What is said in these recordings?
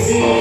See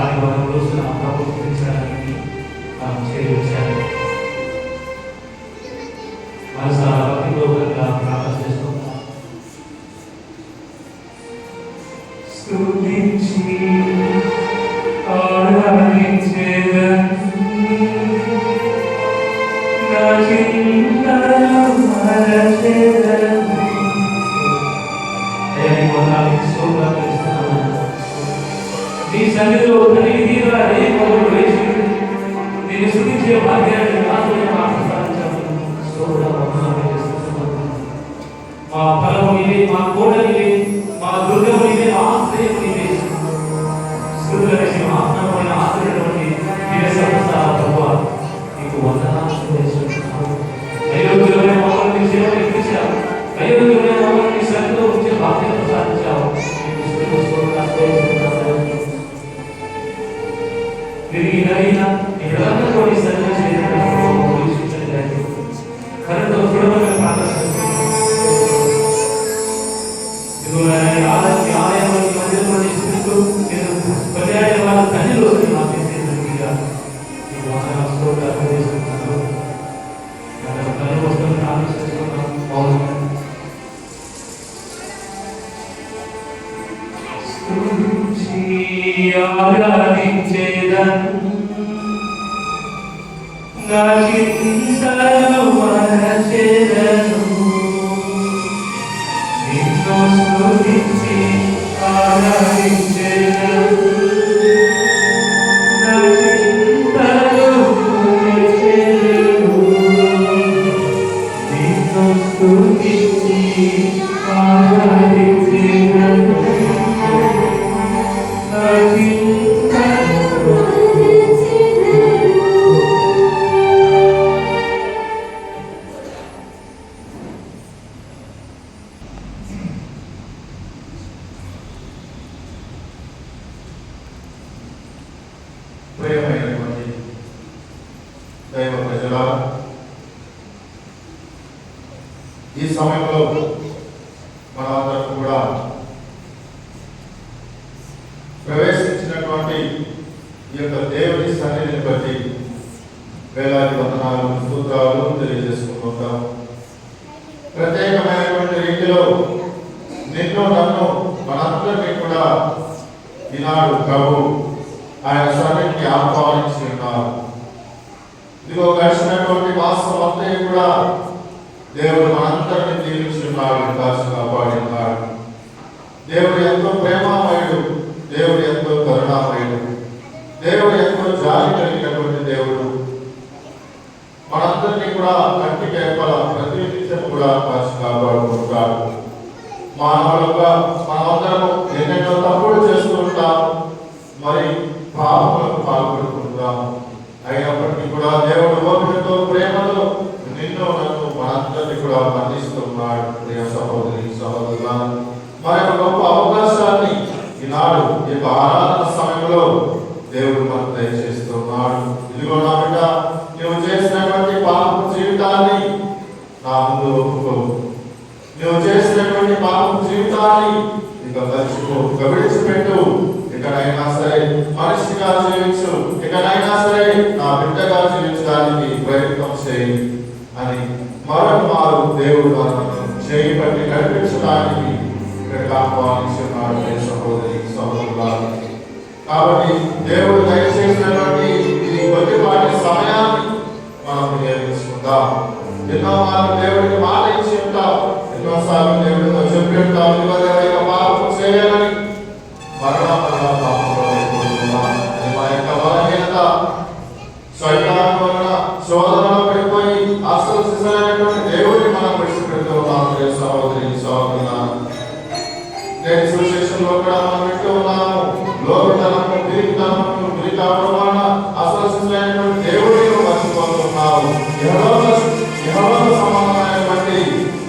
ఆదివారం రోజున ప్రభుత్వించడానికి చేయించారు. మనసారా భక్తిపూర్వకంగా ప్రార్థన చేసుకుంటాం. స్తుతించి ఆరాధించేదను నా చింతలు మరచెదను. నీ సన్నిధిలో తనిఖీగా ఏ మొదలు వేసి నేను స్తుతించే భాగ్యాన్ని మా ఫలము ఇదే, మా కోట ఇదే, మా దుర్గము ఇదే, మా ఆశ్రయం ఇదే. స్తుతుల సింహాసనమైన ఆశ్రయటువంటి నీకు వందనాలు చేస్తున్నాను. అయోగ్యులైన మమ్మల్ని నీ సేవలు ఎక్కించావు. అయోగ్యులైన మమ్మల్ని నీ సన్నిధిలో ఉంచే భాగ్యం సాధించావు. తిరిగి నైనా ఇక్కడందరిలోని సన్నిధి చేయడానికి కరెంటు చూడమని ప్రార్థిస్తున్నాను. ఆలయంలో మందిరంలో నివసిస్తూ నేను పర్యాయ వాళ్ళ తల్లిలో నాకు చేసేందుకుగా నీకు వందనాలు స్తోత్రాలు చేస్తున్నాను. తల్లి వస్తువులను ప్రార్థిస్తున్నాను. ఆరాధించేదను నా చింతలు మరచెదను నిన్ను స్తుతించి ఆరాధించేదను నా చింతలు మరచెదను నిన్ను స్తుతించి ఆరాధించేదను. ప్రియమైనటువంటి దైవ ప్రజలారా, ఈ సమయంలో మనందరం కూడా ప్రవేశించినటువంటి ఈ యొక్క దేవుని సన్నిధిని బట్టి వేలాది వందనాలు స్తోత్రాలు తెలియజేసుకుంటాం. ప్రత్యేకమైనటువంటి రీతిలో నిన్ను నన్ను మనందరినీ కూడా ఈనాడు ప్రభు ఆయన సన్నిధికి ఆహ్వానించి ఉన్నారు. ఇదిగో గడిచినటువంటి మాసం అంతా కూడా దేవుడు మనందరినీ దీవించున్నాడు, కాచి కాపాడినాడు. దేవుడు ఎంతో ప్రేమామయుడు, దేవుడు ఎంతో కరుణామయుడు, దేవుడు ఎంతో జాలి కలిగినటువంటి దేవుడు. మనందరినీ కూడా కంటి కేపల ప్రతి నిత్యం కూడా కాచి కాపాడుకుంటాడు. మానవులుగా మనమందరము ఎన్నెన్నో తప్పులు చేస్తూ ఉంటాము, మరి పాపములకు పాల్పడుకుంటాము. అయినప్పటికీ కూడా దేవుడు ఓపికతో ప్రేమతో నిన్ను నన్ను మనందరినీ కూడా మన్నిస్తున్నాడు. ప్రియ సహోదరి సహోదరులారా, మరి గొప్ప అవకాశాన్ని ఈనాడు ఈ ఆరాధన సమయంలో దేవుడు మనకు దయచేస్తున్నాడు. ఇదిగో నా బిడ్డ, నువ్వు చేసినటువంటి పాపపు జీవితాన్ని నా ముందు ఒప్పుకో. నువ్వు చేసినటువంటి పాపపు జీవితాన్ని ఇక మర్చిపో, ఇక విడిచిపెట్టు. ఎక్కడైనా సరే మనిషిగా జీవించు, ఎక్కడైనా సరే నా బిడ్డగా జీవించడానికి ప్రయత్నం చేయి అని మరొక మారు దేవుడు మనను చేయి పట్టి నడిపించడానికి ఇక్కడికి ఆహ్వానిస్తున్నాడు. సహోదరి సహోదరులారా, కాబట్టి దేవుడు దయచేసినటువంటి ఈ కొద్దిపాటి సమయాన్ని మనం వినియోగించుకుందాం. ఎన్నో మార్లు దేవుడికి మాట ఇచ్చి ఉంటాం, ఎన్నోసార్లు దేవుడితో చెప్పి ఉంటాం, ఇక పాపం చేయాలని మరలా పాపంలో అయిపోతున్నాం. అది మా యొక్క బలహీనత. సైతాను వలన శోధనలో పడిపోయి అసలు సిసలైనటువంటి దేవుడిని మనం విడిచిపెడుతూ ఉన్నాం. సహోదరి సహోదరులారా, నేను సువిశేషంలో కూడా మనం వింటూ ఉన్నాము, లోకతనము పిరికితనము పిరి కావడం వలన అసలు సిసలైనటువంటి దేవుడిని మర్చిపోతున్నావు. యెహోవాకు సమానమైనటువంటి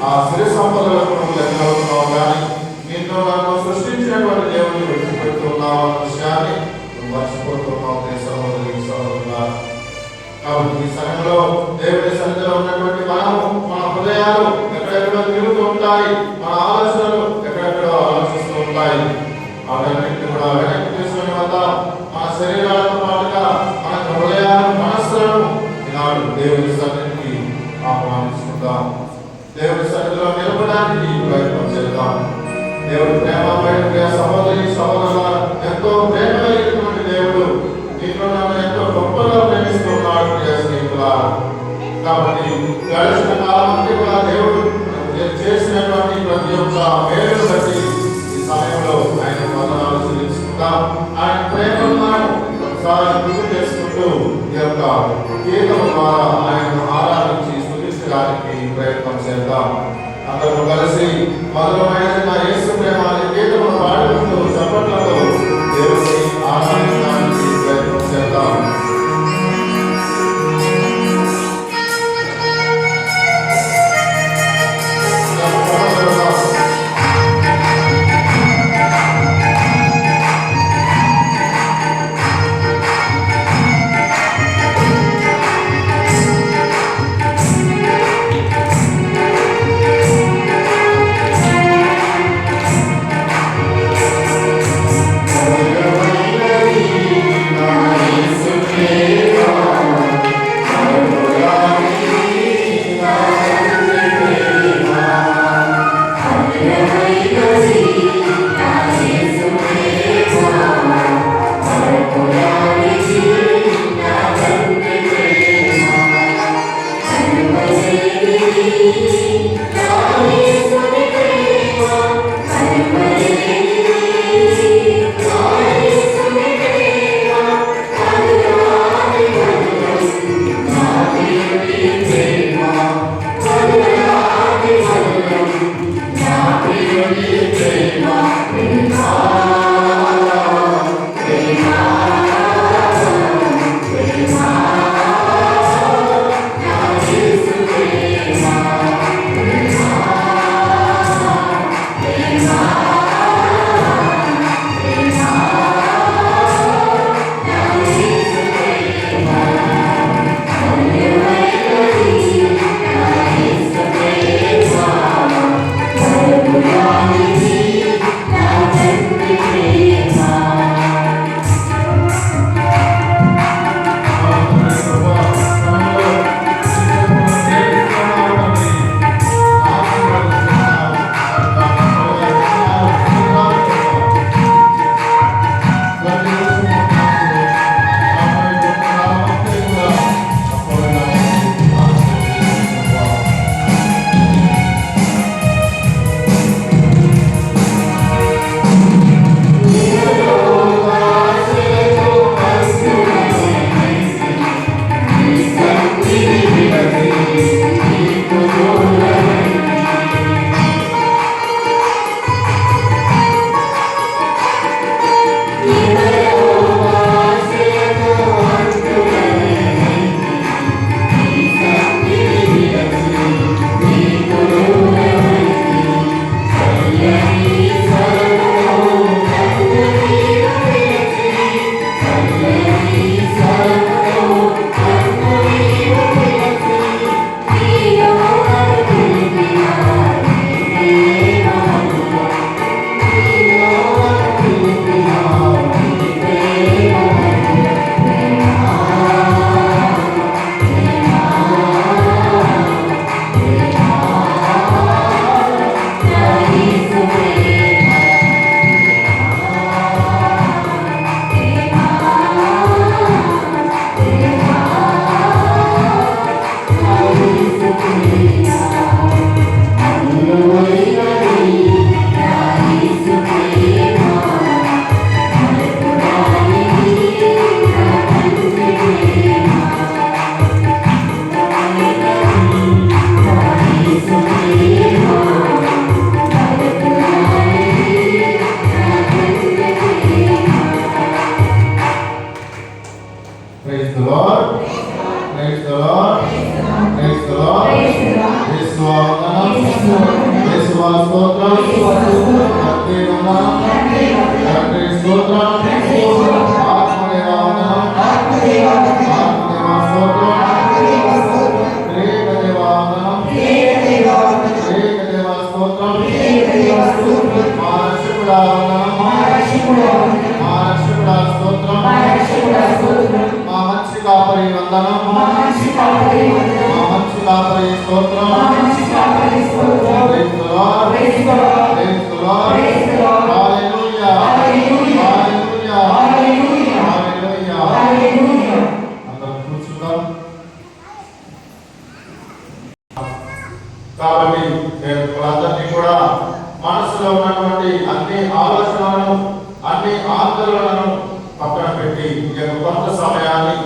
ఆ సిరి సంపదలకు నువ్వు లెక్కవుతున్నావు, కానీ నిన్ను నన్ను సృష్టించినటువంటి దేవుడిని విడిచిపెడుతున్నావు అన్న విషయాన్ని నువ్వు మర్చిపోతున్నావు. సహోదరి సహోదరులారా, కాబట్టి ఈ సమయంలో దేవుడి సన్నిధిలో ఉన్నటువంటి మనము, మన హృదయాలు ఎక్కడెక్కడో తిరుగుతూ ఉంటాయి, మన ఆలోచనలు ఎక్కడెక్కడో ఆలోచిస్తూ ఉంటాయి. వాటన్నింటినీ కూడా వెనక్కి తీసుకుని వద్దాం. మన శరీరాలతో పాటుగా మన హృదయాలను మనస్సులను ఈనాడు దేవుని సన్నిధికి ఆహ్వానించుకుందాం. దేవుని సన్నిధిలో నిలబడడానికి ప్రయత్నం చేద్దాం. దేవుడి ప్రేమ ప్రియ సహోదరి సహోదరుల ఎంతో ప్రేమ కలిగినటువంటి దేవుడు నీకు నన్ను ఎంతో గొప్పగా ప్రేమిస్తున్నాడు ప్రియ స్నేహితులారా. కాబట్టి గడిచిన కాలం అంతా కూడా దేవుడు చేసినటువంటి ప్రతి ఒక్క మేలును బట్టి ఈ సమయంలో ఆయన వందనాలు చెల్లించుకుంటాం. ఆయన ప్రేమను మనం ఒకసారి గుర్తు చేసుకుంటూ ఈ యొక్క గీతం ద్వారా ఆయనను ఆరాధించి స్తుతించడానికి ప్రయత్నం చేద్దాం. అందరూ కలిసి మధురమైన యేసు ప్రేమ అనే గీతమును పాడుకుంటూ చప్పట్లతో దేవుని ఆరాధించడానికి ప్రయత్నం చేద్దాం. స్తోత్రం ఈ యొక్క కొంత సమయాన్ని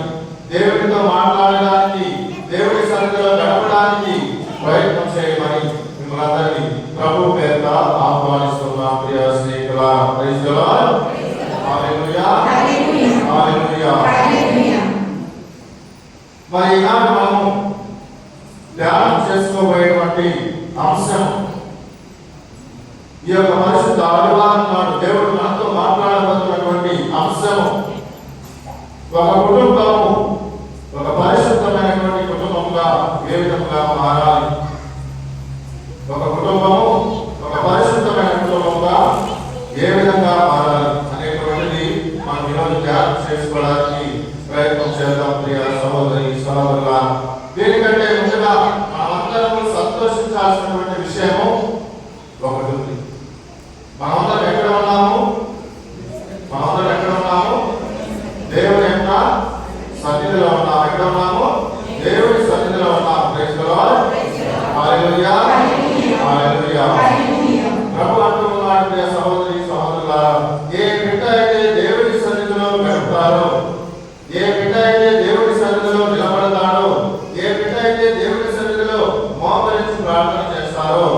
దేవుడితో మాట్లాడడానికి, దేవుడి సన్నిధిలో గడపడానికి ప్రయత్నం చేయమని మిమ్మల్ని అందరినీ ప్రభు పేరుట ఆహ్వానిస్తున్నాం. ప్రియ స్నేహితులా, ప్రైజ్ ది లార్డ్. హల్లెలూయా, హల్లెలూయా. మరి ఈనాడు మనము ధ్యానం చేసుకోబోయేటువంటి అంశం, ఈ యొక్క పరిశుద్ధ ఆదివారం నాడు దేవుడు మనతో మాట్లాడబోతున్నటువంటి అంశం, ఒక కుటుంబము ఒక పరిశుద్ధమైనటువంటి కుటుంబంగా ఏ విధంగా మారాలి, ఒక కుటుంబము ఒక పరిశుద్ధమైన కుటుంబంగా ఏ విధంగా మారాలి అనేటువంటిది మనం ఈరోజు ధ్యానం చేసుకోవడానికి ప్రయత్నం చేద్దాం. ప్రియ సహోదరి సహోదరులా, దీనికంటే ముందుగా మనమందరము సంతోషించాల్సినటువంటి విషయము ఒకటి ఉంది. మనమందరం ఎక్కడ ఉన్నాము? మనమందరం ఎక్కడ ఉన్నాము? దేవుని యొక్క సన్నిధిలో ఉన్నాము. ఎక్కడ ఉన్నాము? దేవుని సన్నిధిలో ఉన్నాము. Praise the Lord. Hallelujah, hallelujah. ప్రభు అంటూ ఉన్నాడు, ప్రియ సహోదరి సహోదరులారా, ఏ బిడ్డ అయితే దేవుని సన్నిధిలో గడుపుతారో, ఏ బిడ్డ అయితే దేవుని సన్నిధిలో నిలబడతాడో, ఏ బిడ్డ అయితే దేవుని సన్నిధిలో మోకరించి ప్రార్థన చేస్తారో,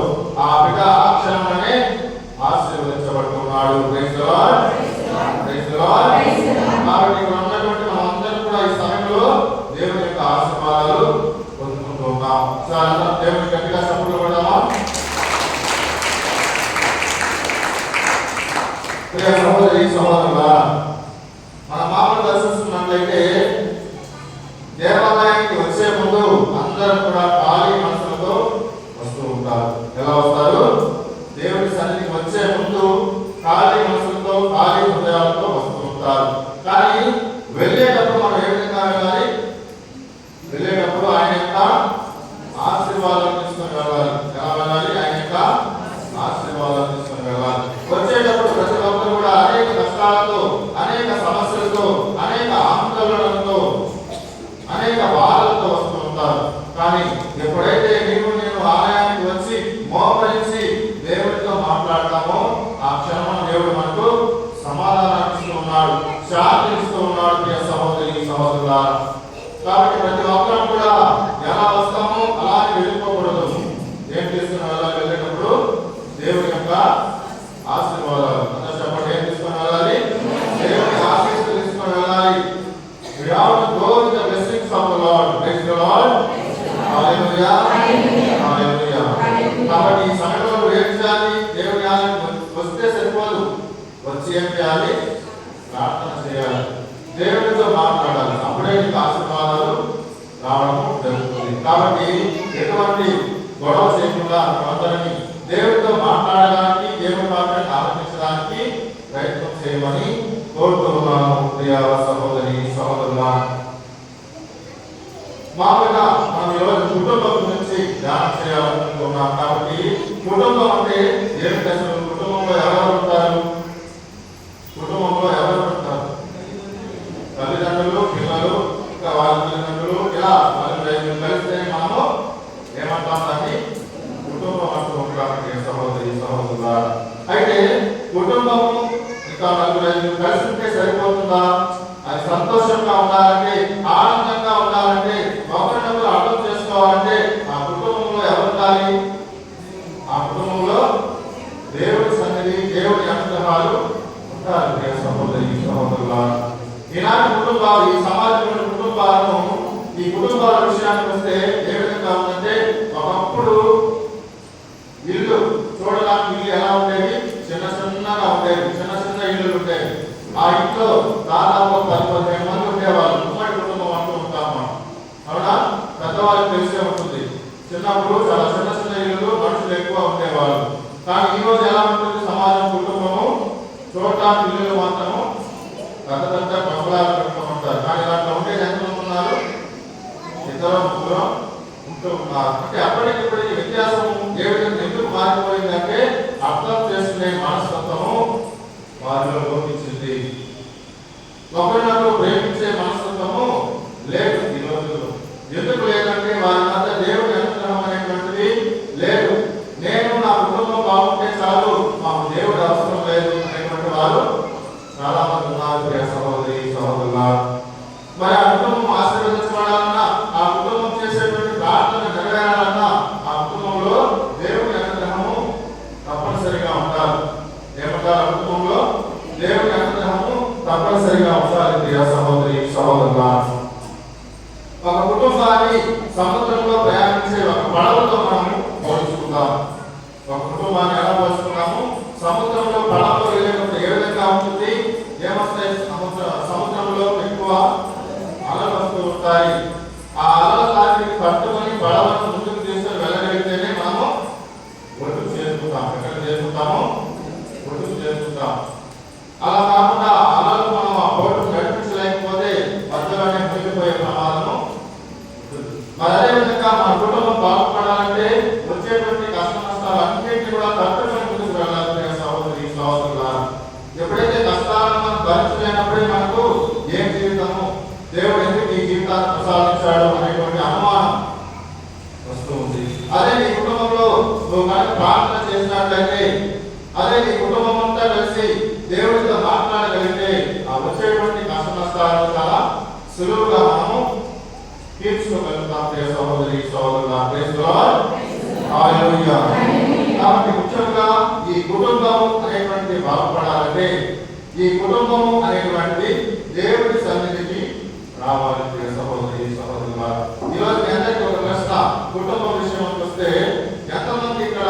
ఆ బిడ్డ ఆ క్షణంలోనే ఆశీర్వదించబడుతున్నాడు. Praise the Lord, praise the Lord. కాబట్టి ఇక్కడ ఉన్నటువంటి మనమందరం కూడా ఈ సమయంలో దేవుని యొక్క ఆశీర్వాదాలు పొందుకుంటూ ఉన్నాం. చాలా దేవుని గట్టిగా సపోర్ట్ కొడదామా? ప్రియ సహోదరి సహోదరులారా, మన మామూలు దర్శిస్తున్నట్లయితే దేవాలయానికి వచ్చే ముందు అందరూ కూడా ఖాళీ మనసులతో వస్తూ ఉంటారు. ఎలా వస్తారు? దేవుడి సన్నిధికి వచ్చే ముందు ఖాళీ మనసులతో, ఖాళీ హృదయాలతో వస్తూ ఉంటారు. కానీ వెళ్ళేటప్పుడు మనం ఏ విధంగా వెళ్ళాలి? వెళ్ళేటప్పుడు ఆయన యొక్క ఆశీర్వాదాలు తీసుకొని వెళ్ళాలి. ఎలా వెళ్ళాలి? ఆయన యొక్క ఆశీర్వాదాలు తీసుకొని వెళ్ళాలి. వచ్చేటప్పుడు ప్రతి ఒక్కరు కూడా అనేక కష్టాలతో, అనేక సమస్యలతో, అనేక ఆందోళనలతో, అనేక బాధలతో వస్తూ ఉంటారు. కానీ ఎప్పుడైతే నేను ఆలయానికి వచ్చి మోకరించి దేవుడితో మాట్లాడతామో, ఆ క్షణం దేవుడు మనకు సమాధానాన్ని ఇస్తూ ఉన్నాడు, శాంతి ఇస్తూ ఉన్నాడు. ప్రియ సహోదరి సహోదరులారా, కాబట్టి ప్రతి ఒక్కరం కూడా ఎలా వస్తామో అలాగే వెళ్ళిపోకూడదు. ఏం తీసుకుని వెళ్ళాలి? వెళ్ళేటప్పుడు దేవుడి యొక్క ఆశీర్వాదాలు. అందరూ చెప్పండి, ఏం తీసుకొని వెళ్ళాలి? దేవుని ఆశీస్సులు తీసుకొని వెళ్ళాలి. We have to go with the blessings of the Lord. Praise the Lord. Hallelujah. Hallelujah. కాబట్టి ఈ సమయంలో ఏం చేయాలి? దేవుని ఆలయానికి వస్తే సరిపోదు. వచ్చి ఏం చేయాలి? ప్రార్థన చేయాలి, దేవుడితో మాట్లాడాలి. అప్పుడే నీకు ఆశీర్వాదాలు రావడం జరుగుతుంది. కాబట్టి ఎటువంటి గొడవ చేయకుండా మనమందరినీ దేవుడితో మాట్లాడడానికి, దేవుడి మాటను ఆలోచించడానికి ప్రయత్నం చేయమని కోరుతున్నాను. ప్రియ సహోదరి సహోదరులా, మామూలుగా మనం ఈరోజు కుటుంబం గురించి ధ్యానం చేయాలనుకుంటున్నాం. కాబట్టి కుటుంబం అంటే ఏమిటి? అసలు కుటుంబంలో ఎవరెవరు ఉంటారు? కుటుంబంలో ఎవరెవరు ఉంటారు? తల్లిదండ్రులు, పిల్లలు, ఇంకా వాళ్ళ తల్లిదండ్రులు, ఇలా వాళ్ళు కలిస్తే మనము ఏమంటాం? దాన్ని కుటుంబం అంటూ ఉంటాం. సహోదరి సహోదరులా, అయితే కుటుంబము ఇంకా నలుగురు కలిసి ఉంటే సరిపోతుందా? అది సంతోషంగా ఉండాలంటే, ఆనందంగా ఉండాలంటే, ఒకరినొకరు అర్థం చేసుకోవాలంటే ఆ కుటుంబంలో ఎవరు ఉండాలి? ఆ కుటుంబంలో దేవుడి సన్నిధి, దేవుడి అనుగ్రహాలు ఉండాలి. ప్రియ సహోదరి సహోదరులా, ఈనాటి కుటుంబాలు, ఈ సమాజంలోని కుటుంబాలను, ఈ కుటుంబాల విషయానికి వస్తే ఏ విధంగా ఉందంటే, ఒకప్పుడు ఇల్లు చూడడానికి ఇల్లు ఎలా ఉండేవి? చిన్న చిన్నగా ఉండేవి, చిన్న చిన్న ఇల్లులు ఉండేవి. ఆ ఇంట్లో దాదాపు 10-15 మంది ఉండేవాళ్ళు. ఉమ్మడి కుటుంబం అంటూ ఉంటాం మనం, అవునా? పెద్దవాళ్ళకి తెలిసే ఉంటుంది. చిన్నప్పుడు చాలా చిన్న చిన్న ఇల్లులు, మనుషులు ఎక్కువ ఉండేవాళ్ళు. కానీ ఈ రోజు ఎలా ఉంటుంది సమాజం? కుటుంబము చూడటానికి ఇల్లులు మాత్రము పెద్ద పెద్ద బంగ్లాలు కట్టుతూ ఉంటారు. కానీ దాంట్లో ఉండేది ఎంతమంది ఉన్నారు? 2-3 ఉంటూ ఉన్నారు. అంటే అప్పటికిప్పటికి వ్యత్యాసం ఏ విధంగా ఎందుకు మారిపోయిందంటే, అర్థం చేసుకునే మనస్తత్వము వారిలో లోపించింది. ఒకరినొకరు ప్రేమించే మనస్తత్వము లేదు ఈ రోజుల్లో. ఎందుకు లేదంటే వారి మధ్య దేవుని అనుగ్రహం అనేటువంటిది లేదు. నేను నా కుటుంబం బాగుంటే చాలు, మాకు దేవుడు అవసరం లేదు అనేటువంటి వారు చాలా మంది ఉన్నారు. ప్రియ సహోదరి సహోదరులారా, తప్పనిసరిగా ఉండాలి ప్రియ సహోదరి సహోదరులా. ఒక కుటుంబాన్ని సముద్రంలో ప్రయాణించే ఒక పడవతో మనము పోల్చుకుందాం. ఒక కుటుంబాన్ని ఎలా పోల్చుకున్నాము? సముద్రంలో పడవలో వెళ్ళేటప్పుడు ఏ విధంగా ఉంటుంది? ఏమొస్తాయి? సముద్రంలో ఎక్కువ అలలు వస్తూ ఉంటాయి. ఆ అలల తాకిడికి పట్టుకొని పడవను ముందుకు తీసుకొని వెళ్ళగలిగితేనే మనము ఒడ్డుకు చేరుకుంటాం. ఎక్కడ చేరుకుంటాము? ఒడ్డుకు చేరుకుంటాం. అలా కాకుండా అలలు మనం ఆ బోటును నడిపించలేకపోతే మధ్యలోనే మునిగిపోయే ప్రమాదము. మరి అదేవిధంగా మన కుటుంబం బాగుపడాలంటే వచ్చేటువంటి కష్ట నష్టాలు అన్నింటినీ కూడా తట్టుకొని ముందుకు వెళ్ళాలి సహోదరి సహోదరులా. ఎప్పుడైతే కష్టాలను మనం భరించలేనప్పుడే మనకు ఏం జీవితము, దేవుడు ఎందుకు ఈ జీవితాన్ని ప్రసాదించాడు అనేటువంటి అనుమానం వస్తూ ఉంది. అదే నీ కుటుంబంలో నువ్వు కనుక ప్రార్థన చేసినట్లయితే, అదే నీ కుటుంబం అంతా కలిసి దేవుడితో మాట్లాడగలిగితే ఆ వచ్చేటువంటి కష్ట నష్టాలను చాలా సులువుగా మనము తీర్చుకోగలుగుతాం ప్రియ సహోదరి సహోదరులా. Praise the Lord. హల్లెలూయా. కాబట్టి ముఖ్యంగా ఈ కుటుంబం అనేటువంటి బాగుపడాలంటే ఈ కుటుంబము అనేటువంటిది దేవుడి సన్నిధికి రావాలి ప్రియ సహోదరి సహోదరులా. ఈరోజు మీ అందరికీ ఒక ప్రశ్న, కుటుంబం విషయానికి వస్తే ఎంతమంది ఇక్కడ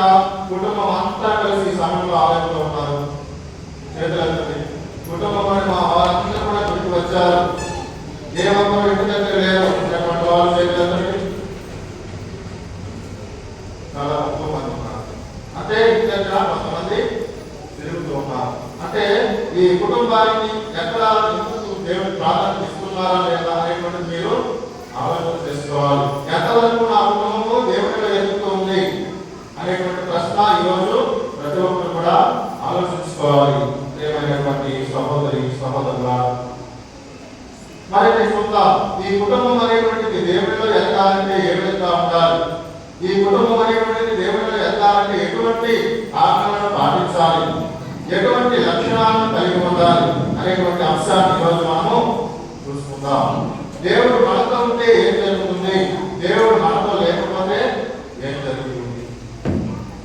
కుటుంబం అంతా కలిసి ఈ సమయంలో ఆలయంలో ఉన్నారు? చేతులెత్తండి. కుటుంబం అని మా వారందరూ కూడా గుడికి వచ్చారు. ఏ ఒక్కరు ఇంటి దగ్గర లేరు అనేటువంటి వాళ్ళు చేతులెత్తండి. చాలా తక్కువ మంది ఉన్నారు. అంటే ఇంటి దగ్గర కొంతమంది తిరుగుతూ ఉన్నారు. అంటే ఈ కుటుంబానికి ఎక్కడ దేవుడి ప్రాధాన్యత ఇస్తున్నారా లేదా అనేటువంటిది మీరు ఆలోచన చేసుకోవాలి. ఎంతవరకు నా కుటుంబము దేవుడిలో ఎదుగుతూ ఉంది అనేటువంటి ప్రశ్న ఈరోజు ప్రతి ఒక్కరు కూడా ఆలోచించుకోవాలి. ఏమైనటువంటి సహోదరి సహోదరులా. మరి చూద్దాం, ఈ కుటుంబం అనేటువంటిది దేవుడిలో ఎదగాలంటే ఏ విధంగా ఉండాలి? ఈ కుటుంబం అనేటువంటిది దేవుడిలో ఎదగాలంటే ఎటువంటి ఆజ్ఞలను పాటించాలి, ఎటువంటి లక్షణాలను కలిగి ఉండాలి అనేటువంటి అంశాన్ని ఈరోజు మనము చూసుకుందాం. దేవుడు మనతో ఉంటే ఏం జరుగుతుంది? దేవుడు మనతో లేకపోతే ఏం జరుగుతుంది?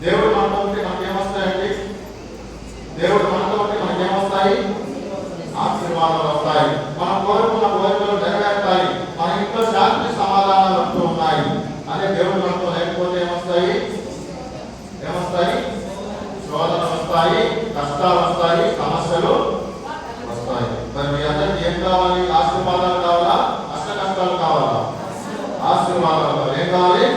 దేవుడు మనతో ఉంటే మనకేమొస్తాయండి? దేవుడు మనతో ఉంటే మనకేమొస్తాయి? ఆశీర్వాదాలు వస్తాయి. మనం కోరుకున్న కోరికలు నెరవేరుతాయి. మన ఇంట్లో శాంతి సమాధానాలు వస్తూ ఉన్నాయి. అదే దేవుడు మనతో లేకపోతే ఏమొస్తాయి? శోధనలు వస్తాయి, కష్టాలు వస్తాయి, సమస్యలు వస్తాయి. మరి మీ అందరికి ఏం కావాలి? ఆశీర్వాదాలు కావాలా? కష్ట కష్టాలు కావాలా? ఆశీర్వాదాలు. ఏం కావాలి?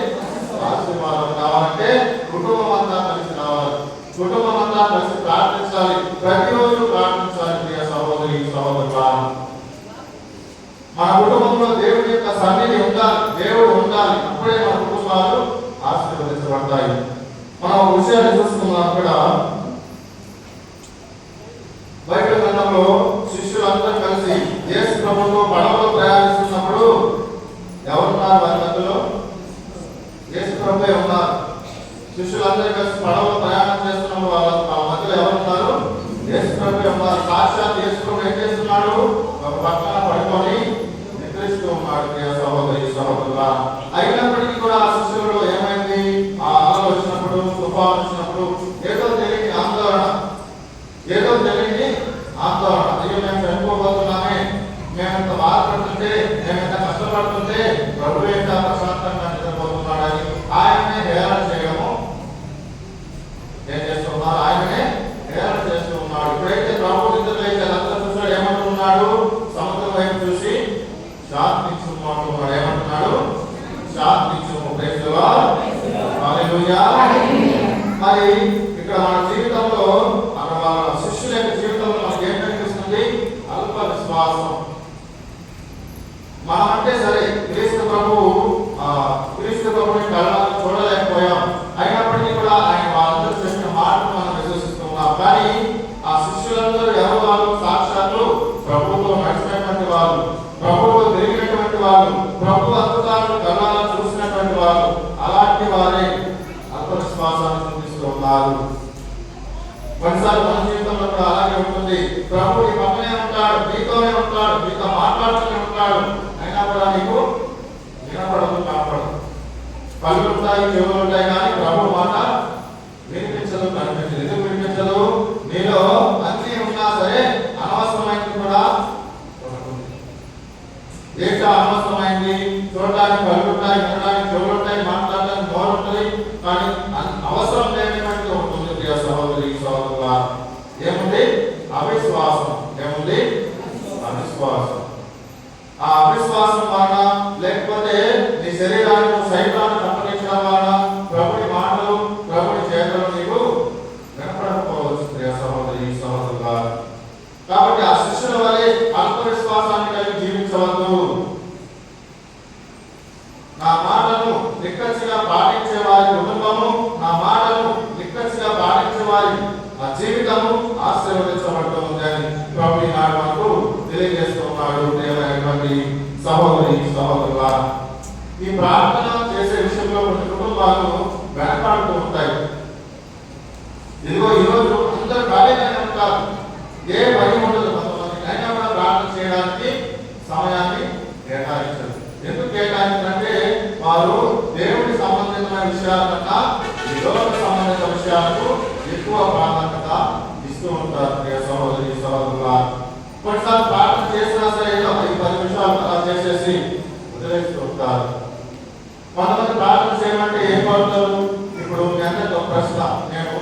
ఆశీర్వాదాలు కావాలంటే కుటుంబం అంతా కలిసి రావాలి. కుటుంబం అంతా కలిసి ప్రార్థించాలి. ప్రతిరోజు ప్రార్థించాలి ప్రియ సహోదరి సహోదరులా. మన కుటుంబంలో దేవుడి యొక్క సన్నిధి ఉండాలి, దేవుడు ఉండాలి. అప్పుడే మన కుటుంబాలు ఆశీర్వదించబడతాయి. మనం ఒక విషయాన్ని చూసుకున్నాం. అక్కడ బైబిల్ గ్రంథంలో శిష్యులందరూ కలిసి యేసు ప్రభువుతో పడవలో ప్రయాణిస్తున్నప్పుడు ఎవరున్నారు వారి మధ్యలో? యేసు ప్రభువే ఉన్నారు. శిష్యులందరూ కలిసి పడవలో ప్రయాణం చేస్తున్నప్పుడు వాళ్ళ మధ్యలో ఎవరున్నారు? యేసు ప్రభువే ఉన్నారు. సాక్షాత్ యేసు ప్రభు ఏం చేస్తున్నాడు? ఒక పక్కన పడుకొని నిద్రిస్తూ ఉన్నాడు ప్రియ సహోదరి సహోదరులా. అయినప్పటికీ కూడా ఆ శిష్యులలో ఏమైంది? ఆ అలలు వచ్చినప్పుడు, తుఫాను వచ్చినప్పుడు ఏదో తెలియని ఆందోళన. అయ్యో మేము చనిపోబోతున్నామే, మేమంత బాధపడుతుంటే, మేమంత కష్టపడుతుంటే ప్రభు ఎంత ప్రశాంతంగా నిద్రపోతున్నాడని ఆయననే హేళన చేయడము ఏం చేస్తున్నారు? ఆయననే హేళన చేస్తూ ఉన్నాడు. ఇప్పుడైతే ప్రభు నిద్ర లేచి అదంతా చూసాడు, ఏమంటున్నాడు? సముద్రం వైపు చూసి శాంతించుకుంటున్నాడు. ఏమంటున్నాడు? శాంతించుము. Praise the Lord. హల్లెలూయా. మరి ఇక్కడ మన జీవితంలో మన శిష్యుల యొక్క జీవితంలో మనకి ఏం కనిపిస్తుంది? అల్ప విశ్వాసం. మనం అంటే సరే క్రీస్తు ప్రభుని కళ్ళను చూడలేకపోయాం. అయినప్పటికీ కూడా ఆయన వాళ్ళందరూ చెప్పిన మాటను మనం విశ్వసిస్తున్నాం. కానీ ఆ శిష్యులందరూ ఎవరు? వాళ్ళు సాక్షాత్తు ప్రభువుతో నడిచినటువంటి వాళ్ళు, ప్రభువుతో తిరిగినటువంటి వాళ్ళు, ప్రభు అద్భుతాలను కళ్ళను చూసినటువంటి వాళ్ళు. అలాంటి వారే అల్ప విశ్వాసాన్ని చూపిస్తూ ఉన్నారు. కొన్నిసార్లు మన జీవితంలో కూడా అలాగే ఉంటుంది. ప్రభు నీ పక్కనే ఉంటాడు, నీతోనే ఉంటాడు, నీతో మాట్లాడుతూనే ఉంటాడు. అయినా కూడా నీకు వినపడదు, కాపాడదు. కళ్ళు ఉంటాయి, చెవులు ఉంటాయి, కానీ ప్రభు మాట వినిపించదు, కనిపించదు. ఎందుకు వినిపించదు? నీలో అన్నీ ఉన్నా సరే అనవసరమైనది కూడా అవిశ్వాసం. ఆ అవిశ్వాసం వలన లేకపోతే నీ శరీరాన్ని సైతాన్ని అప్పగించడం వలన ప్రభుని మాటలు ప్రభుని చేతలు నీకు వినపడకపోవచ్చు ప్రియ సహోదరి సహోదరులా. కాబట్టి ఆ శిష్యుల వలె ఆత్మవిశ్వాసాన్ని కలిగి జీవించవద్దు. నా మాటను నిక్కచ్చిగా పాటించే వారి కుటుంబము, నా మాటను నిక్కచ్చిగా పాటించే వారి ఆ జీవితము ఆశీర్వదించబడుతుంది అని ప్రభు ఈనాడు మనకు తెలియజేస్తున్నాడు. ప్రియమైనటువంటి సహోదరి సహోదరులా, ఈ ప్రార్థన చేసే విషయంలో కొన్ని కుటుంబాలు వెనకాడుతూ ఉంటాయి. ఇదిగో ఈరోజు అందరూ ఖాళీగానే ఉంటారు, ఏ పని ఉండదు. కొంతమంది అయినా కూడా ప్రార్థన చేయడానికి సమయాన్ని కేటాయించరు. ఎందుకు కేటాయించారంటే వారు దేవుడి సంబంధించిన విషయాల కన్నా ఈ లోక సంబంధిత విషయాలకు ఎక్కువ ప్రాధాన్యత ఇస్తూ ఉంటారు. ప్రియ సహోదరి సహోదరులా, కొన్నిసార్లు ప్రార్థన చేసినా సరే 10 నిమిషాలు అలా చేసేసి వదిలేస్తూ ఉంటారు. కొంతమంది ప్రార్థన చేయమంటే ఏం కోరుతారు? ఇప్పుడు మీ అందరికీ ఒక ప్రశ్న, నేను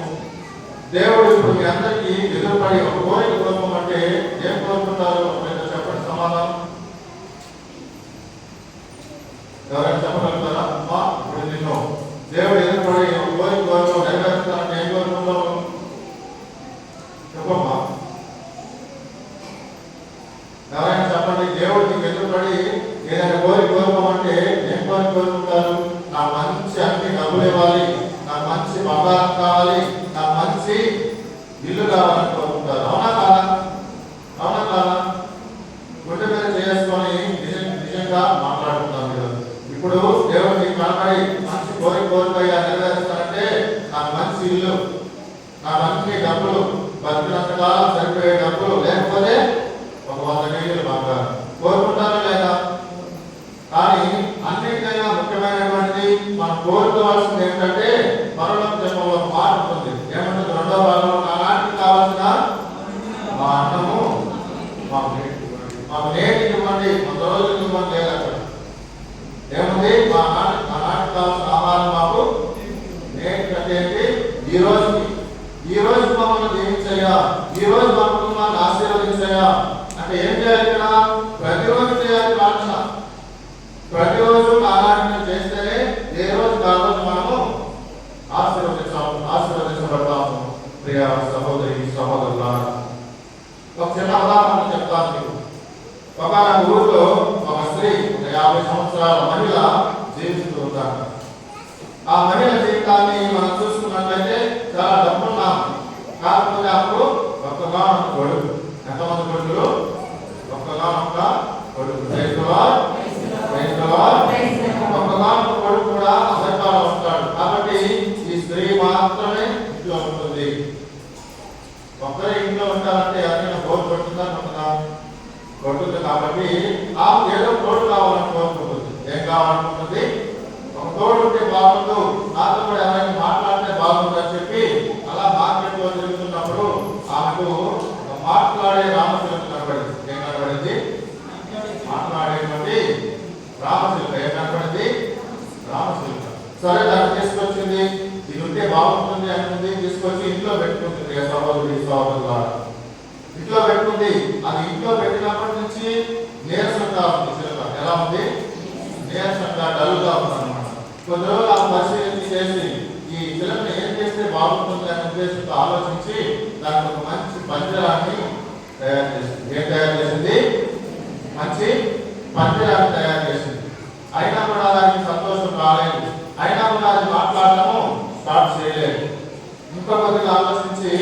దేవుడు ఇప్పుడు మీ అందరికీ ఎదురుపడి ఒక కోరిక కోరుకోమంటే ఏం కోరుకుంటారు? చెప్పండి సమాధానం. ఎవరైనా చెప్పగలుగుతారా? అమ్మా ఇప్పుడు నిన్ను దేవుడు ఎదురుపడి ఒక కోరిక కోరుకో నెరవేరుస్తానంటే ఏం కోరుకుంటావు? చెప్పమ్మా. ఎవరైనా చెప్పండి. దేవుడు నీకు ఎదురుపడి ఏదైనా కోరిక కోరుకోమంటే ఏం కోరిక కోరుకుంటారు? నాకు మంచి అన్ని డబ్బులు ఇవ్వాలి, నాకు మంచి బంగారం కావాలి, నాకు మంచి ఇల్లు కావాలని కోరుకుంటారు. అవునా కాదా? అవునా కాదా? గుడ్డ మీద చేసుకొని నిజంగా మాట్లాడుకుంటాం మీరు. ఇప్పుడు దేవుడు నీకు కనబడి మంచి కోరికయ్యా నెరవేరుస్తానంటే నాకు మంచి ఇల్లు, నా మంచి డబ్బులు, బతికినంత కాలం సరిపోయే డబ్బులు, లేకపోతే ఒక 100 కేజీలు బంగారం కోరుకుంటారా లేదా? కానీ అన్నిటికైనా ముఖ్యమైనటువంటిది మనం కోరుకోవాల్సింది ఏంటంటే పరలోక జన్మలో ఒక మాట ఉంటుంది. ఏమంటుంది? 2వ భాగంలో నా నాటికి కావాల్సిన మా అన్నము మాకు నేటికి ఇవ్వండి, 100 రోజులు ఇవ్వండి. లేదు అక్కడ ఏముంది? మా నాటికి కావాల్సిన ఆహారం మాకు నేటికంటే ఏంటి? ఈ రోజు మమ్మల్ని దీవించయ్యా, ఈ రోజు మా కుటుంబాన్ని ఆశీర్వదించయ్యా అంటే ఏం చేయాలి? ఇక్కడ ప్రతిరోజు చేయాలి ప్రార్థన. ప్రతిరోజు ఆరాధన చేస్తేనే ఏ రోజు కాదు మనము ఆశీర్వదించబడతాము. ప్రియ సహోదరి సహోదరులా, ఒక చిన్న ఉదాహరణ చెప్తాను మీకు. ఒక ఊరిలో ఒక స్త్రీ 50 సంవత్సరాల మహిళ జీవిస్తూ ఉంటారు. ఆ మహిళ జీవితాన్ని మనం చూసుకున్నట్లయితే చాలా డబ్బున్నాం, కాకపోతే అప్పుడు ఒక్కగా కొడుకు. ఎంతమంది కొడుకులు? ఒక్కగా కొడుకు. ఒక్కగా కొడుకు కూడా అమెరికాలో ఉంటాడు. కాబట్టి ఈ స్త్రీ మాత్రమే ఇంట్లో ఉంటుంది. ఒక్కరే ఇంట్లో ఉంటారంటే ఎవరైనా బోర్ కొట్టుందా? కొడుతుంది. కాబట్టి ఆ ఏదో తోడు కావాలని కోరుకుంటుంది. ఏం కావాలనుకుంటుంది? ఒక తోడు ఉంటే బాగుండు, నాతో కూడా ఎవరైనా మాట్లాడితే బాగుండు అని చెప్పి అలా మార్కెట్లో తిరుగుతున్నప్పుడు ఆమెకు మాట్లాడే రామచిలుక కనబడింది. ఏం కనబడింది? మాట్లాడేటువంటి రామచిలుక. ఏం కనబడింది? రామచిలుక. సరే, దాన్ని తీసుకొచ్చింది. ఇది ఉంటే బాగుంటుంది అనుకుంది. తీసుకొచ్చి ఇంట్లో పెట్టుకుంది. సహోదరి సహోదరులా, ఇంట్లో పెట్టుకుంది. అది ఇంట్లో పెట్టినప్పటి నుంచి నీరసంగా ఉంది చిలుక. ఎలా ఉంది? నీరసంగా డల్గా ఉంది అనమాట. కొద్ది రోజులు ఆ పరిశీలన చేసి ఈ చిలుకను ఏం చేస్తే బాగుంటుంది అనే ఉద్దేశంతో ఆలోచించి దానికి ఒక మంచి పంజరాన్ని తయారు చేసింది. ఏం తయారు చేసింది? మంచి పంజరాన్ని తయారు చేసింది. అయినా కూడా దానికి సంతోషం రాలేదు. అయినా కూడా అది మాట్లాడటము స్టార్ట్ చేయలేదు. ఇంకా కొద్దిగా ఆలోచించి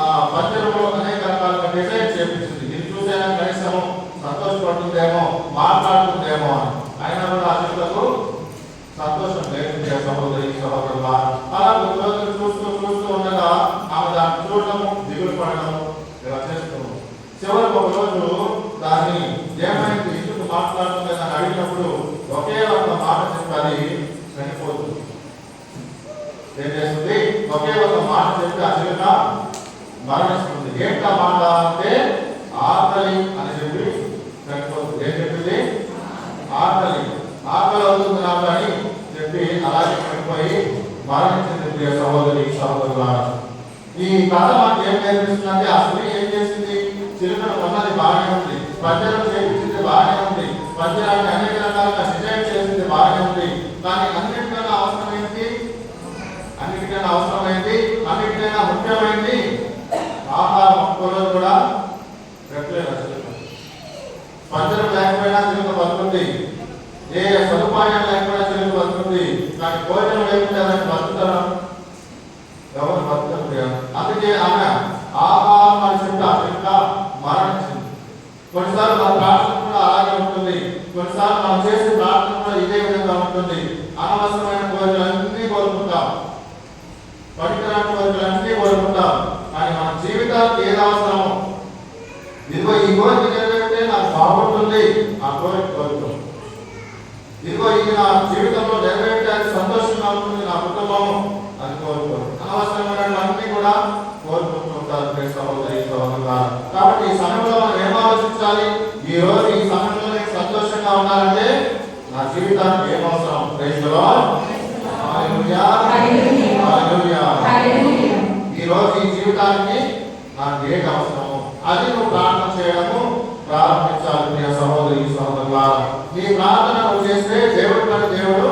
ఆ పంజరంలో అనేక రకాలుగా డిజైన్ చేపించింది. ఇది చూసైనా కనీసం సంతోషపడుతుందేమో, మాట్లాడుతుందేమో అని. అయినా కూడా ఆ చిలుకకు సంతోషం లేదు. సహోదరి సహోదరులా, అలా కొద్ది రోజులు చూస్తూ ఉండగా ఆమె దాన్ని చూడటము, దిగులు పడటము ఇలా చేస్తున్నాం. చివరికి ఒక రోజు దాన్ని ఏమైంది, ఎందుకు మాట్లాడుతుంది అని అడిగినప్పుడు ఒకే ఒక మాట చెప్పి అది చనిపోతుంది. ఏం చేస్తుంది? ఒకే ఒక మాట చెప్పి ఆ చిలుక మరణిస్తుంది. ఏంటా మాట అంటే ఆకలి అని చెప్పి చనిపోతుంది. ఏం చెప్పింది? ఆకలి అవుతుంది నాకు అని చెప్పి అలాగే చనిపోయి మరణించింది. ప్రియ సహోదరి సహోదరులా, ఈ కథ మనకి ఏం నేర్పిస్తుందంటే ఆ స్త్రీ ఏం చేసింది? చిలుకను ఉన్నది బాగానే ఉంది, పంజరం ముఖ్యమైనది ఆహారం ఒక్కరోజు కూడా పెట్టలేదు. పంజరం లేకపోయినా చిలుక బతుకుంది, ఏ సదుపాయం లేకపోయినా చిలుక బతుకుంది. కానీ భోజనం లేకుండా దాన్ని బతుకుతారా? ఎవరు బతుకుతారు? అందుకే ఆమె ఆహారం అని చెప్తే ఆ చిలుక మరణించింది. కొన్నిసార్లు మన ప్రార్థన కూడా అలాగే ఉంటుంది. కొన్నిసార్లు మనం చేసే ప్రార్థన కూడా ఇదే విధంగా ఉంటుంది. అనవసరమైన కోరికలన్నీ కోరుకుంటాం, పనికిరాని కోరికలన్నీ కోరుకుంటాం. కానీ మన జీవితానికి ఏది అవసరమో, ఇదిగో ఈ కోరిక నెరవేరితే నాకు బాగుంటుంది, ఆ కోరిక కోరుకుంటాం. ఇదిగో ఇది నా జీవితంలో నెరవేర్చడానికి సంతోషంగా ఉంటుంది నా కుటుంబము, అది కోరుకోరు. అనవసరమైనవన్నీ కూడా కోరుకుంటూ ఉంటారు సహోదరి సహోదరులు. కాబట్టి ఈ సమయంలో మనం ఏం ఆలోచించాలి? ఈ రోజు ఈ సమయంలో నేను సంతోషంగా ఉండాలంటే నా జీవితానికి ఏం అవసరం? Praise the Lord. Hallelujah, hallelujah. ఈ రోజు ఈ జీవితానికి నాకు ఏది అవసరము అది నువ్వు ప్రార్థన చేయడము ప్రారంభించాలి. ప్రియ సహోదరి సహోదరులా, నీ ప్రార్థన నువ్వు చేస్తే దేవుడు పని దేవుడు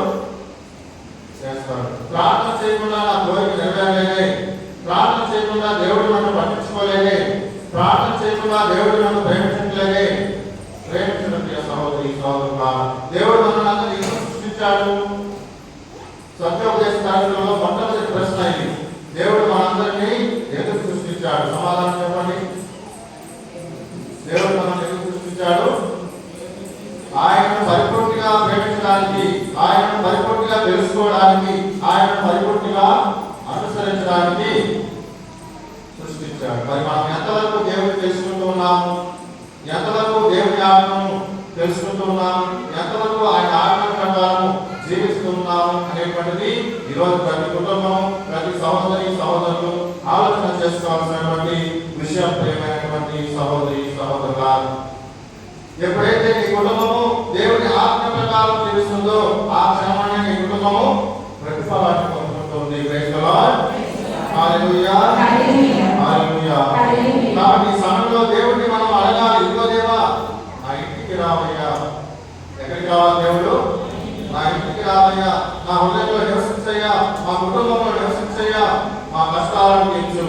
చేస్తాడు. ప్రార్థన చేయకుండా నా కోరిక నెరవేరలేదే, ప్రార్థన చేయకుండా దేవుడు నన్ను పట్టించుకోలేదే, ప్రార్థన చేయకుండా దేవుడు నన్ను ప్రేమించట్లేదే. ప్రేమించడం ప్రియ సహోదరి సహోదరులా, దేవుడు నన్ను ఎందుకు సృష్టించాడు? సత్యోపదేశ కార్యక్రమంలో మొట్టమొదటి ప్రశ్న ఇది. దేవుడు మనందరినీ ఎందుకు సృష్టించాడు? సమాధానం చెప్పండి. దేవుడు మనల్ని ఎందుకు సృష్టించాడు? ఆయనను పరిపూర్తిగా ప్రేమించడానికి, ఆయనను పరిపూర్తిగా తెలుసుకోవడానికి, ఆయనను పరిపూర్తిగా అనుసరించడానికి సృష్టించాడు. మరి మనం ఎంతవరకు దేవుడిని తెలుసుకుంటూ ఉన్నాము? ఎంతవరకు దేవుని ఆజ్ఞను తెలుసుకుంటూ ఉన్నాము? ఎంతవరకు ఆయన ఆజ్ఞ ప్రకారం జీవిస్తున్నాము అనేటువంటిది ఈరోజు ప్రతి కుటుంబం, ప్రతి సహోదరి సహోదరులు ఆలోచన చేసుకోవాల్సినటువంటి విషయం. ప్రియమైనటువంటి సహోదరి సహోదరులా, ఎప్పుడైతే నీ కుటుంబము దేవుని ఆజ్ఞ ప్రకారం జీవిస్తుందో ఆ క్షణాన్ని నీ కుటుంబము ప్రతిఫలాన్ని పొందుతుంది. Praise the Lord. Hallelujah, hallelujah. కాబట్టి ఈ సమయంలో దేవుడిని మనం అడగాలి. ఇదిగో దేవా, నా ఇంటికి రావయ్యా. ఎక్కడికి రావాలి దేవుడు? నా ఇంటికి రావయ్యా, నా హృదయంలో నివసించయ్యా, మా కుటుంబంలో నివసించయ్యా, మా కష్టాలను తీర్చు.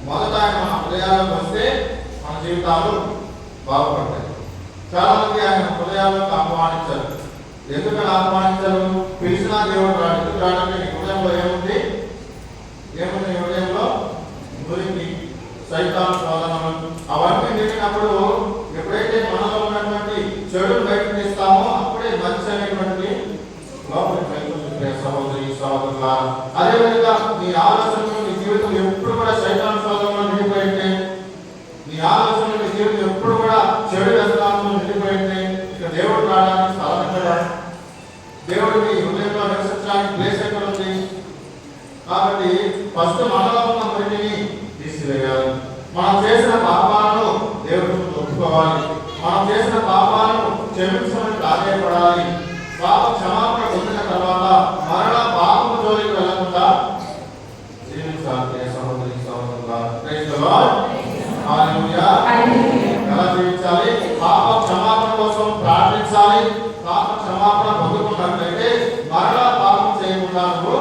మొదట ఆయన మన హృదయాలకు వస్తే మన జీవితాలు బాగుపడతాయి. చాలా మంది ఆయన హృదయాలకు ఆహ్వానించారు. ఎందుకని ఆహ్వానించారు? పిలిచినా దేవుడు రాడు. ఎందుకు రాడంటే నీ హృదయంలో ఏముంది? ఏముంది నీ హృదయంలో? గురించి సైతాను శోధనలు అవన్నీ నిండినప్పుడు ఎప్పుడైతే మనలో ఉన్నటువంటి చెడును బయటకు తీస్తామో అప్పుడే మంచి అనేటువంటి లోపలికి వెళ్తుంది. సహోదరి సహోదరులా, అదేవిధంగా నీ ఆలోచనలు, నీ జీవితం ఎప్పుడు కూడా సైతాను శోధనలో నిండిపోయింటే, నీ ఆలోచనలు, నీ జీవితం ఎప్పుడు కూడా చెడు వ్యసనాలతో నిండిపోయింటే ఇక దేవుడు రావడానికి స్థలం ఎక్కడ? దేవుడు నీ హృదయంలో నివసించడానికి ప్లేస్ ఎక్కడ ఉంది? కాబట్టి ఫస్ట్ మనలో ఉన్న మురికిని తీసివేయాలి. మనం చేసిన పాపాలను దేవుడు ఒప్పుకోవాలి. మనం చేసిన పాపాలను క్షమించమని ప్రాధాన్యపడాలి. పాప క్షమాపణ పొందిన తర్వాత మరలా పాపము జోలికి వెళ్ళకుండా జీవించాలి. సహోదరి సహోదరులా, ప్రైజ్ ది లార్డ్. హల్లెలూయా. ఎలా జీవించాలి? పాప క్షమాపణ కోసం ప్రార్థించాలి. పాప క్షమాపణ పొందుకున్నట్లయితే మరలా పాపం చేయకుండా నువ్వు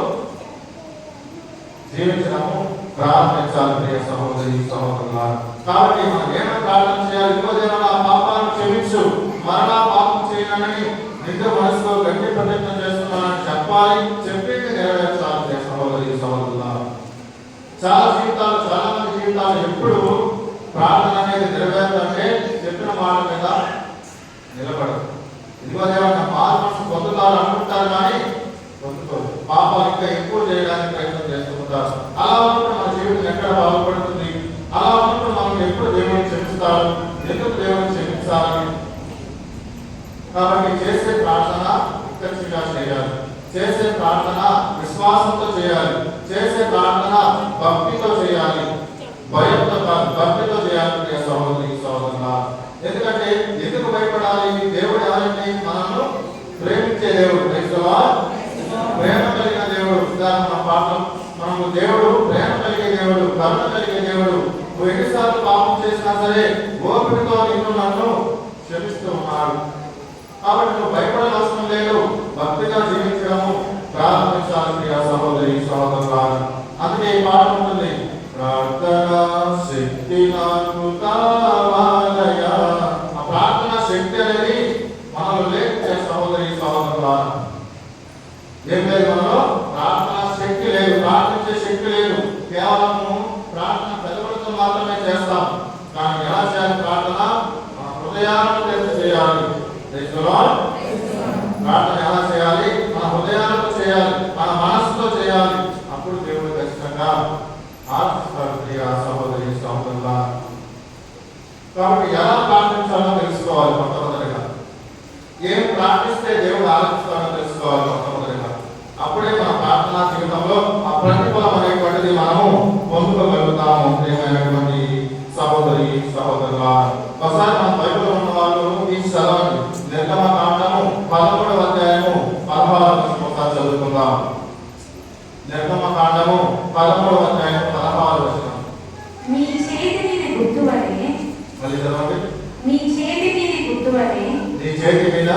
జీవించడము ప్రారంభించాలి. ప్రియ సహోదరి సహోదరులా, కాబట్టి మనం ఏమైనా ప్రార్థన చేయాలి? ఇదిగో నా పాపాలను క్షమించు, మరలా పాపం చేయనని నిండు మనసులో గట్టి ప్రయత్నం చేస్తున్నానని చెప్పాలి. చెప్పింది నెరవేర్చాలి. ప్రియ సహోదరి సహోదరులా, చాలా మంది జీవితాలు ఎప్పుడు ప్రార్థన అనేది నెరవేరుతుంటే చెప్పిన మాట మీద నిలబడదు. ఇదిగో దేవా మారు మనసు పొందుతారు అనుకుంటారు కానీ పొందుకోరు. పాపాలు ఇంకా ఎక్కువ చేయడానికి ప్రయత్నం చేస్తుంటారు. అలా ఉన్నప్పుడు మన జీవితం ఎక్కడ బాగుపడుతుంది? అలా ఉన్నప్పుడు మనం ఎప్పుడు దేవుడిని క్షమిస్తారు? ఎందుకు దేవుడిని క్షమించాలి? కాబట్టి చేసే ప్రార్థన నిక్కచ్చిగా చేయాలి. చేసే ప్రార్థన విశ్వాసంతో చేయాలి. చేసే ప్రార్థన భక్తితో చేయాలి. భయంతో కాదు, భక్తితో చేయాలి. ప్రియ సహోదరి సహోదరులా, ఎందుకంటే ఎందుకు భయపడాలి? దేవుడు ఎవరంటే మనల్ని ప్రేమించే దేవుడు. Praise the lord. ప్రేమ కలిగిన దేవుడు. ఉదాహరణ పాఠం, మనము దేవుడు ప్రేమ కలిగే దేవుడు, కరుణ కలిగే దేవుడు. నువ్వు ఎన్నిసార్లు పాపం చేసినా సరే ఓపికతో నిన్ను నన్ను క్షమిస్తూ ఉన్నాడు. కాబట్టి నువ్వు భయపడనవసరం లేదు. భక్తిగా జీవించడము ప్రారంభించాలి. ప్రియ సహోదరి సహోదరులా, అందుకే ఈ పాఠం ఉంటుంది, శక్తి అనేది మనలో లేకపోతే సహోదరి సహోదరులా ఏం లేదు, మనలో ప్రార్థన శక్తి లేదు, ప్రార్థించే శక్తి లేదు. కేవలము ప్రార్థన పెదవులతో మాత్రమే చేస్తాం. కానీ ఎలా చేయాలి ప్రార్థన? మన హృదయాలను తెరిచి చేయాలి. ప్రార్థన ఎలా చేయాలి? మన హృదయాలతో చేయాలి, మన మనసుతో చేయాలి. అప్పుడు దేవుడు ఖచ్చితంగా ఆశిస్తాడు. ప్రియ సహోదరి సహోదరులా, కాబట్టి ఎలా ప్రార్థించాలో తెలుసుకోవాలి. మొట్టమొదటిగా ఏం ప్రార్థిస్తే దేవుడు ఆలోచిస్తాడో తెలుసుకోవాలి మొట్టమొదటిగా. అప్పుడే మన ప్రార్థనా జీవితంలో ఆ ప్రతిఫలం అనేటువంటిది మనము పొందుకోగలుగుతాము. ప్రియమైనటువంటి సహోదరి సహోదరులా, ఒకసారి మన బైబిల్లో ఉన్న వాళ్ళు ఈ చదవండి. నిర్గమకాండము 13వ అధ్యాయము 16వ వచనం ఒకసారి చదువుకుందాం. నిర్గమకాండము 13వ అధ్యాయం 16వ వచనం. మీ చేతి మీద గుర్తు వలె, మళ్ళీ చదవండి. మీ చేతి మీద గుర్తు వలె, నీ చేతి మీద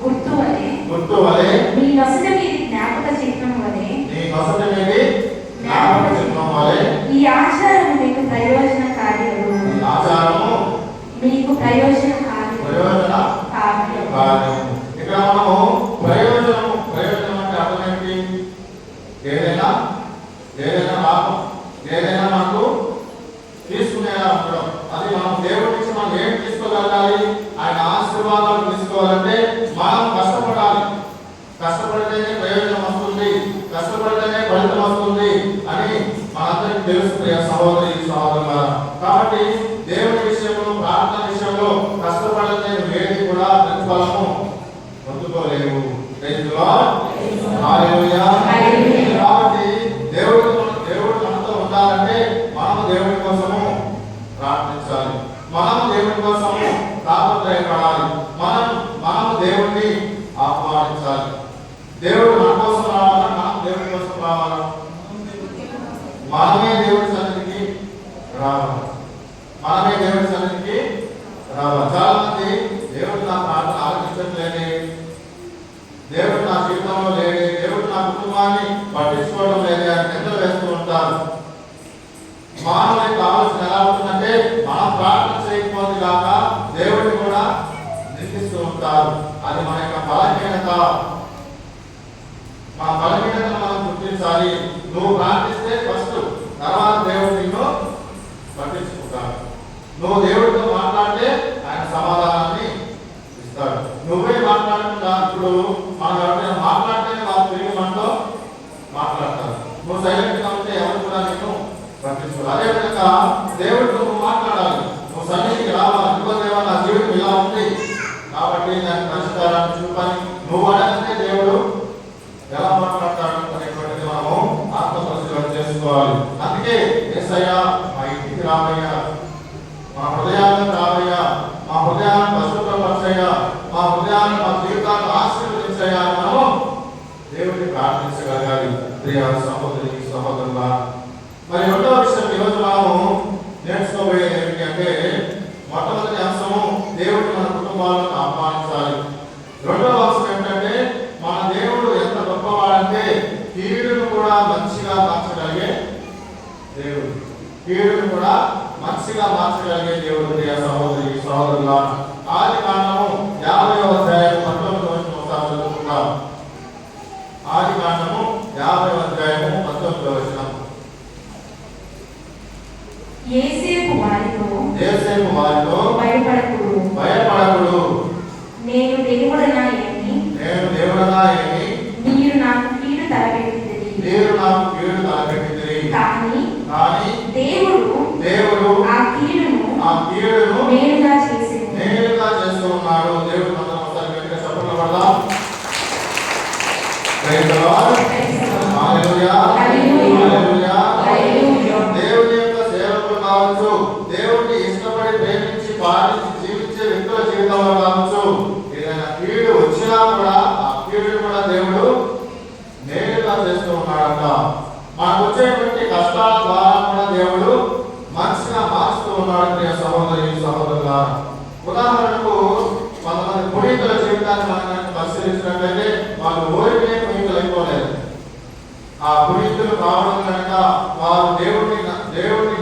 గుర్తు వలె, గుర్తు వలె, మీ నొసట మీద జ్ఞాపక చిహ్నం వలె, నీ నొసట మీద జ్ఞాపక చిహ్నం వలె ఈ ఆచారము మీకు ప్రయోజనకార్యము, ఈ ఆచారము మీకు ప్రయోజనకార్యము. ఇక్కడ మనము ప్రయోజనం అంటే అర్థం ఏంటి? ఏదైనా లాభం, ఏదైనా మనకు తీసుకునేలా ఉండడం. అది మనం దేవుడి నుంచి మనం ఏం తీసుకోగలగాలి? ఆయన ఆశీర్వాదాలు తీసుకోవాలంటే మనం కష్టపడాలి. కష్టపడితేనే ప్రయోజనం వస్తుంది, కష్టపడితేనే ఫలితం వస్తుంది అని మనందరికీ తెలుసు ప్రియ సహోదరి సహోదరులారా. కాబట్టి దేవుడి విషయంలో, ప్రార్థన విషయంలో కష్టపడితే ఏది కూడా ప్రతిఫలము పొందుకోలేవు. కాబట్టి దేవుడు మనతో ఉండాలంటే మనం దేవుడి కోసము ప్రార్థించాలి, మనం దేవుడి కోసము తాపత్రయపడాలి, మనం దేవుడిని ఆహ్వానించాలి. దేవుడు మన కోసం రావాలా, మనం దేవుడి కోసం రావాలా? మనమే దేవుడి సన్నిధికి రావాలి, మనమే దేవుడి సన్నిధికి రావాలి. చాలా మంది దేవుడు నా ప్రార్థన ఆలోచించట్లేదే, దేవుడు నా జీవితంలో లేడే, దేవుడు నా కుటుంబాన్ని పట్టించుకోవడం లేదే అని నిందలు వేస్తూ ఉంటారు. మానవునికి ఆలోచన ఎలా ఉంటుందంటే మనం ప్రార్థన చేయకపోతే కాక దేవుడిని కూడా నిందిస్తూ ఉంటారు. అది మన యొక్క బలహీనత. మా బలహీనతను మనం గుర్తించాలి. నువ్వు ప్రార్థిస్తే ఫస్ట్, తర్వాత దేవుడు నిన్ను పట్టించుకుంటాడు. నువ్వు దేవుడితో మాట్లాడితే ఆయన సమాధానాన్ని ఇస్తాడు. నువ్వే మాట్లాడకుండా ఇప్పుడు మనం ఎవరైనా మాట్లాడితేనే వాళ్ళు తిరిగి మనతో మాట్లాడతారు. నువ్వు సైలెంట్ గా ఉంటే ఎవరు కూడా నిన్ను పట్టించుకోవాలి. అదేవిధంగా దేవుడితో నువ్వు మాట్లాడాలి, నువ్వు సన్నిధికి రావాలి. దేవా నా జీవితం ఇలా ఉంది కాబట్టి దాని పరిష్కారాన్ని చూపని నువ్వు అడిగితే దేవుడు ఎలా మాట్లాడతాడు అనేటువంటిది మనము ఆత్మపరిశీలన చేసుకోవాలి. అందుకే యేసయ్యా మా ఇంటికి రావయ్యా, మా హృదయాలను రావయ్యా, మా హృదయాలను పరిశుభ్రపరచయ్యా, మా హృదయాలను మా జీవితాలను ఆశీర్వదించయ్యా అని మనము దేవుడిని ప్రార్థించగలగాలి. ప్రియ సహోదరి సహోదరులా, మరి రెండవ విషయం ఈరోజు మనము నేర్చుకోబోయేది ఏమిటి అంటే, మొట్టమొదటి అంశము దేవుడిని మన కుటుంబాలను ఆహ్వానించాలి. రెండవ అంశం ఏంటంటే మన దేవుడు ఎంత గొప్పవాడంటే కీడును కూడా మంచిగా మార్చగలిగే దేవుడు, కీడును కూడా మంచిగా మార్చగలిగే దేవుడు. ప్రియ సహోదరి సహోదరులా, ఆదికాండము 50వ అధ్యాయం 19వ వచనం ఒకసారి చదువుకుందాం. ఆదికాండము 50వ అధ్యాయము 19వ వచనం. యోసేపు వారితో భయపడకుడు, నేను దేవుడనా ఏమి, మీరు నాకు కీడు తలపెట్టింది. కానీ దేవుడు ఆ కీడును మేలుగా చేస్తూ ఉన్నాడు. దేవుడు మనం ఒకసారి గట్టిగా చప్పట్లు కొడదాం. Praise the Lord. Hallelujah, hallelujah. దేవుని యొక్క సేవకులు కావచ్చు, దేవుడిని ఇష్టపడి ప్రేమించి పాటించి జీవించే వ్యక్తుల జీవితంలో కావచ్చు, ఏదైనా కీడు వచ్చినా కూడా ఆ కీడును కూడా దేవుడు మేలుగా చేస్తూ ఉన్నాడంట. మనకు వచ్చేటువంటి కష్టాల ద్వారా కూడా దేవుడు మంచిగా మార్చుతూ ఉన్నాడు. ప్రియ సహోదరి సహోదరులా, ఉదాహరణకు కొంతమంది పునీతుల జీవితాన్ని మనం పరిశీలించినట్లయితే వాళ్ళు ఓరికనే పునీతులు అయిపోలేదు. ఆ పునీతులు కావడం కనుక వారు దేవుడిని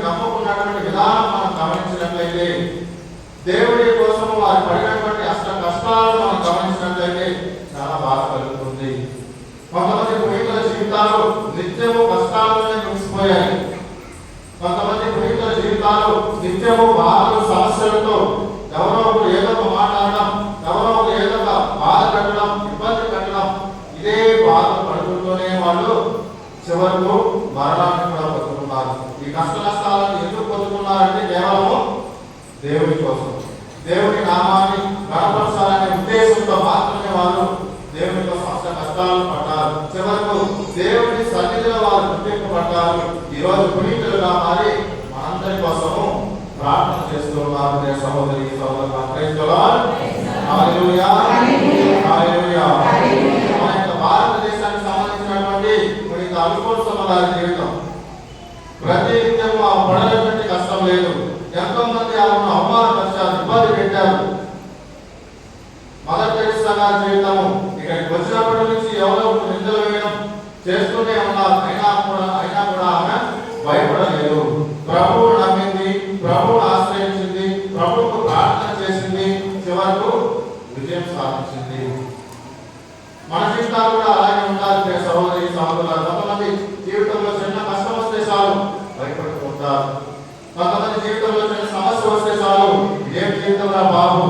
నమ్ముకున్నటువంటి విధానం మనం గమనించినట్లయితే దేవుడి కోసం వారు పడినటువంటి అష్ట నిత్యము కష్టాలనే ముగిసిపోయాయి. కొంతమంది ప్రేమికుల జీవితాలు నిత్యము బాధలు సమస్యలతో ఎవరో ఒకరు ఏదో ఒక మాట్లాడడం, ఎవరో ఒకరు ఏదో ఒక బాధ పెట్టడం, ఇబ్బంది పెట్టడం, ఇదే బాధ పడుతుంటూనే వాళ్ళు చివరకు మరణాన్ని కూడా పొందుతున్నారు. ఈ కష్ట నష్టాలను ఎందుకు పొందుతున్నారంటే కేవలం దేవుడి కోసం, దేవుడి నామాన్ని గణపరచాలనే ఉద్దేశంతో మాత్రమే వాళ్ళు దేవుడి కోసం అష్ట కష్టాలను పడ్డారు. చివరకు దేవుడి సన్నిధిలో వారు గుర్తింపబడ్డారు. ఈ రోజు పునీతులుగా మారి మనందరి కోసము ప్రార్థన చేస్తూ ఉన్నారు. సహోదరి సహోదరులు, ప్రైజ్ ది లార్డ్, హల్లెలూయా, హల్లెలూయా. మన యొక్క భారతదేశానికి సంబంధించినటువంటి పునీత అల్ఫోన్సో గారి జీవితం ప్రతి నిత్యం పడలేటువంటి కష్టం లేదు. ఎంతో మంది ఆమెను అవమానపరిచారు, ఇబ్బంది పెట్టారు. మదర్ తెరెసా గారి జీవితము ఇక్కడికి వచ్చినప్పటి నుంచి ఎవరో నిందలు వేయడం చేస్తూనే ఉన్నారు. అయినా కూడా ఆమె భయపడలేదు. ప్రభువు నమ్మింది, ప్రభువు ఆశ్రయించింది, ప్రభువుకు ప్రార్థన చేసింది, చివరకు విజయం సాధించింది. మన జీవితాలు కూడా అలాగే ఉండాలి సహోదరి సహోదరులు. కొంతమంది జీవితంలో చిన్న కష్టం వస్తే చాలు భయపడుతుంటారు. కొంతమంది జీవితంలో చిన్న సమస్య వస్తే చాలు ఏం జీవితంలో బాబు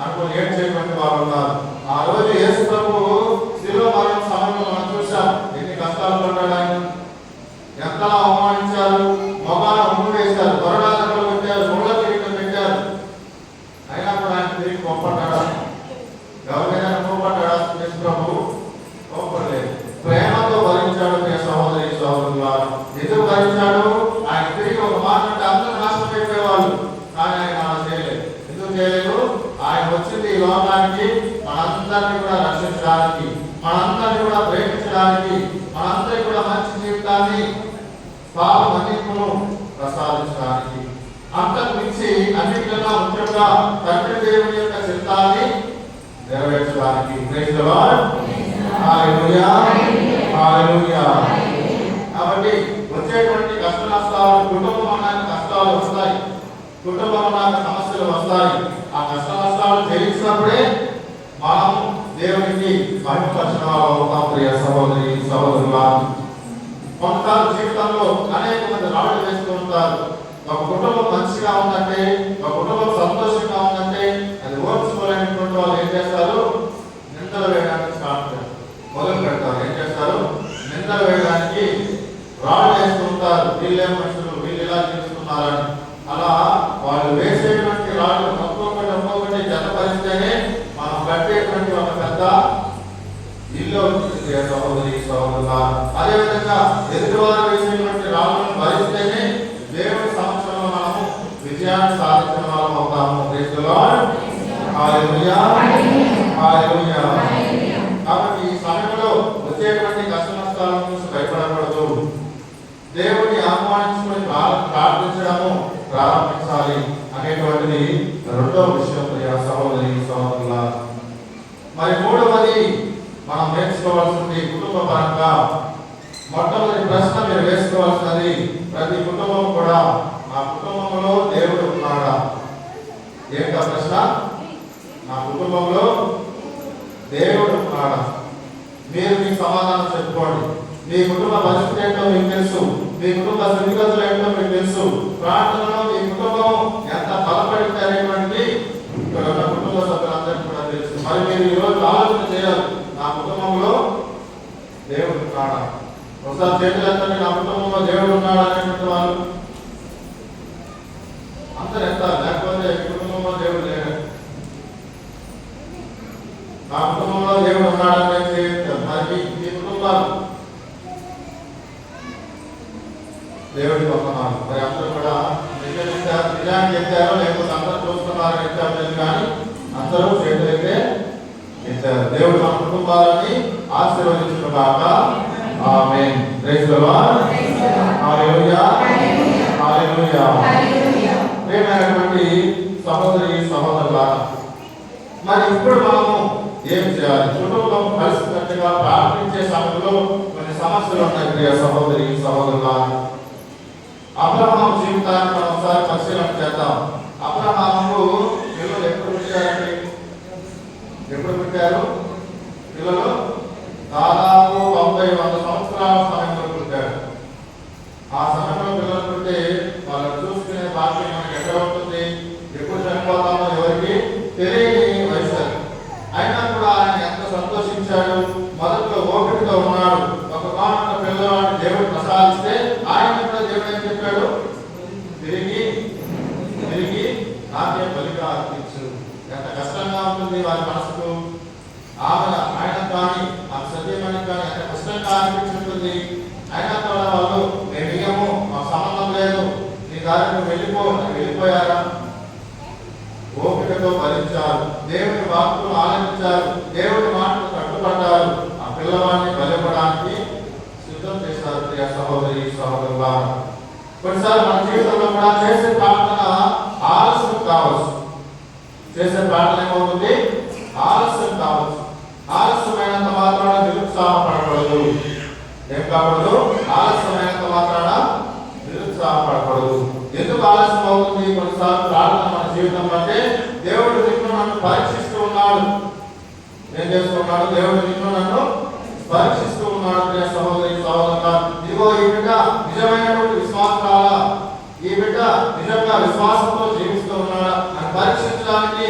అనుకుని ఏం చేయటువంటి వారు ఉన్నారు. ఆ రోజు యేసు ప్రభువు శిలువ మరణం సమయంలో మనం చూసాం. ఎన్ని కష్టాలు పడ్డాడు ఆయన, ఎంతలా అవమానించారు, మొగాన ఉమ్ము వేశారు, కొరడాలలో పెట్టారు, ముళ్ళ కిరీటం పెట్టారు. అయినా కూడా ఆయన తిరిగి కోప్పడ్డాడా? ఎవరికైనా కోప్పడ్డాడా? యేసు ప్రభువు కోప్పడలేదు. ప్రేమతో భరించాడు. సహోదరి సహోదరులారా, ఎందుకు భరించాడు? ఆయన తిరిగి ఒక మాట అంటే అందరూ నాశనం అయిపోయేవాళ్ళు, కానీ ఆయన అలా చేయలేదు. ఎందుకు చేయలేదు? ఆయన వచ్చింది ఈ లోకానికి మనందరినీ కూడా రక్షించడానికి, మనందరినీ కూడా ప్రేమించడానికి, మనందరికీ కూడా మంచి జీవితాన్ని, పాప మన్నింపును ప్రసాదించడానికి, అంతకు మించి అన్నిటికన్నా ముఖ్యంగా తండ్రి దేవుని యొక్క చిత్తాన్ని నెరవేర్చడానికి. Praise the Lord, hallelujah, hallelujah. కాబట్టి వచ్చేటువంటి కష్ట నష్టాలు, కుటుంబం అన్నాక కష్టాలు వస్తాయి, కుటుంబం అన్నాక సమస్యలు వస్తాయి. ఆ కష్ట నష్టాలు జయించినప్పుడే మనం దేవునికి మహిమపరిచిన వారు అవుతాం. ప్రియ సహోదరి సహోదరులా, కొంతకాలం జీవితంలో అనేక మంది రాళ్ళు వేస్తూ ఉంటారు. ఒక కుటుంబం మంచిగా ఉందంటే, ఒక కుటుంబం సంతోషంగా ఉందంటే అది ఓర్చుకోలేనటువంటి వాళ్ళు ఏం చేస్తారు? నిందలు వేయడానికి మొదలు పెడతారు. ఏం చేస్తారు? నిందలు వేయడానికి రాళ్ళు వేస్తూ ఉంటారు. వీళ్ళే మనుషులు, వీళ్ళు ఇలా చేస్తున్నారని. అలా వాళ్ళు వేసేటువంటి రాళ్ళు ఒక్కొక్కటి జతపరిస్తేనే మనం కట్టేటువంటి ఒక పెద్ద ఇల్లు అవుతుంది. సహోదరి సహోదరులా, అదేవిధంగా ఎదుటివారు వేసేటువంటి రాళ్ళను భరిస్తేనే దేవుని సమక్షంలో మనము విజయాన్ని సాధించిన వాళ్ళం అవుతాము. Praise the Lord, hallelujah, hallelujah. కాబట్టి ఈ సమయంలో వచ్చేటువంటి కష్ట నష్టాలను చూసి భయపడకూడదు. దేవుడిని ఆహ్వానించుకొని ప్రార్థించడము ప్రారంభించాలి అనేటువంటిది రెండో విషయం. ప్రియ సహోదరి సహోదరులా, మరి మూడవది మనం నేర్చుకోవాల్సింది కుటుంబ పరంగా మొట్టమొదటి ప్రశ్న మీరు వేసుకోవాల్సినది, ప్రతి కుటుంబం కూడా నా కుటుంబంలో దేవుడు ఉన్నాడా? ఏంటా ప్రశ్న? నా కుటుంబంలో దేవుడు ఉన్నాడా? మీరు మీ సమాధానం చెప్పుకోండి. మీ కుటుంబ పరిస్థితి ఏంటో మీకు తెలుసు, మీ కుటుంబ స్థితిగతులు ఏంటో మీకు తెలుసు, ప్రార్థనలో మీ కుటుంబం ఎంత బలపడింది అనేటువంటి ఇక్కడ ఉన్న కుటుంబ సభ్యులందరికీ కూడా తెలుసు. మరి మీరు ఈరోజు ఆలోచన చేయాలి, నా కుటుంబంలో దేవుడు ఉన్నాడా? ఒకసారి చేతులు ఎత్తండి. నా కుటుంబంలో దేవుడు ఉన్నాడా అనేటువంటి వాళ్ళు అందరు ఎత్తారు, లేకపోతే కుటుంబంలో దేవుడు లేడు. నా కుటుంబంలో దేవుడు ఉన్నాడని చెప్తారు. మరి మీ కుటుంబాలు దేవుడి వందనాలు. మరి అందరూ కూడా నిజాన్ని ఎత్తారో లేకపోతే అందరూ చూస్తున్నారని ఎత్తారు, కానీ అందరూ చేతులైతే ఎత్తారు. దేవుడు మన కుటుంబాలని ఆశీర్వదించుగాక. ఆమేన్. ప్రైజ్ ది లార్డ్, హల్లెలూయా, హల్లెలూయా. ప్రియమైనటువంటి సహోదరి సహోదరులారా, మరి ఇప్పుడు మనము ఏం చేయాలి? కుటుంబం కలిసికట్టుగా ప్రార్థించే సమయంలో కొన్ని సమస్యలు ఉన్నాయి. ప్రియ సహోదరి సహోదరులారా, అబ్రహాము జీవితాన్ని మనం ఒకసారి పరిశీలన చేద్దాం. అబ్రహాము పిల్లలు ఎప్పుడు పుట్టారండి? ఎప్పుడు పుట్టారు పిల్లలు? దాదాపు 90-100 సంవత్సరాల సమయంలో ఉంది వారి మనసుకు. ఆయన కానీ ఆ సత్యమని కానీ ఎంత కష్టంగా అనిపించుంటుంది. అయినా కూడా వాళ్ళు మేము ఇయ్యము, మాకు సంబంధం లేదు, నీ దారిని వెళ్ళిపోయారా? ఓపికతో భరించారు, దేవుని వాక్కును ఆలకించారు, దేవుని మాటలు కట్టుబడ్డారు, ఆ పిల్లవాడిని బలివ్వడానికి సిద్ధం చేశారు. ప్రియ సహోదరి సహోదరులా, కొన్నిసార్లు మన జీవితంలో కూడా చేసే ప్రార్థన ఆలస్యం కావచ్చు. చేసే ప్రార్థన ఏమవుతుంది? ఆలస్యం కావచ్చు. ఆలస్యమైనంత మాత్రాన నిరుత్సాహపడకూడదు. ఏం కాకూడదు? ఆలస్యమైనంత మాత్రాన నిరుత్సాహపడకూడదు. ఎందుకు ఆలస్యం అవుతుంది? కొన్నిసార్లు ప్రార్థన మన జీవితంలో అంటే దేవుడు నిన్ను నన్ను పరీక్షిస్తూ ఉన్నాడు. ఏం చేస్తున్నాడు? దేవుడు నిన్ను నన్ను పరీక్షిస్తూ ఉన్నాడు. ప్రియ సహోదరి సహోదరులా, ఇదిగో ఈ బిడ్డ నిజమైనటువంటి విశ్వాసాలా, ఈ బిడ్డ నిజంగా విశ్వాసంతో జీవిస్తూ ఉన్నాడా అని పరీక్షించడానికి,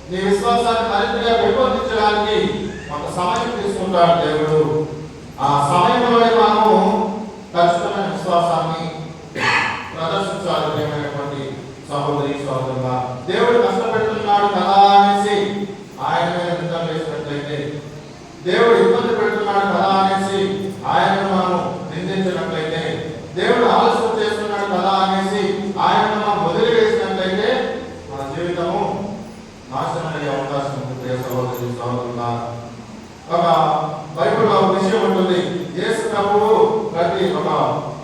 నీ విశ్వాసాన్ని మరింతగా పెంపొందించడానికి కొంత సమయం తీసుకుంటాడు దేవుడు. ఆ సమయంలోనే మనము ఖచ్చితమైన విశ్వాసాన్ని ప్రదర్శించాలి. ప్రియమైనటువంటి సహోదరి సహోదరులా, దేవుడు కష్టపెడుతున్నాడు కదా అనేసి ఆయన మీద నిందలు వేసినట్లయితే, దేవుడు ఇబ్బంది పెడుతున్నాడు కదా అనేసి ఆయనను మనం నిందించినట్లయితే, దేవుడు ఆలస్యం చేస్తున్నాడు కదా అనేసి ఆయనను మనం వదిలివేసినట్లయితే మన జీవితము నాశనమయ్యే అవకాశం ఉంది. ప్రియ సహోదరి సహోదరులా, ఒక బైబిల్లో ఒక విషయం ఉంటుంది. యేసు ప్రభువు ప్రతి ఒక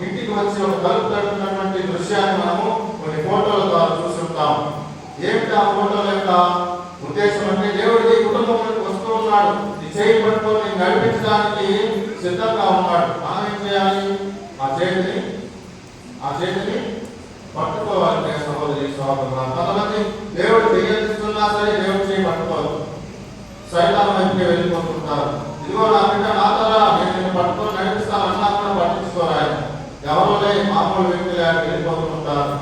ఇంటికి వచ్చి ఒక తలుపు తడుతున్నటువంటి దృశ్యాన్ని మనము కొన్ని ఫోటోల ద్వారా చూస్తుంటాం. ఏమిటి ఆ ఫోటోల యొక్క ఉద్దేశం అంటే, దేవుడి కుటుంబంలోకి వస్తూ ఉన్నాడు, నీ చేయి పట్టుకొని నడిపించడానికి సిద్ధంగా ఉన్నాడు. మనం ఏం చేయాలి? ఆ చేతిని పట్టుకోవాలి. ప్రియ సహోదరి సహోదరులా, కొంతమంది దేవుడు తెలియజేస్తున్నా సరే దేవుడు చేయి పట్టుకోవాలి, సైతాన్ వైపుకి వెళ్ళిపోతుంటారు. ఇదిగో నా బిడ్డ నా తరా, నేను నిన్ను పట్టుకొని నడిపిస్తాను అన్నా కూడా పట్టించుకోరాయి. ఎవరో మామూలు వ్యక్తులు వెళ్ళిపోతుంటారు.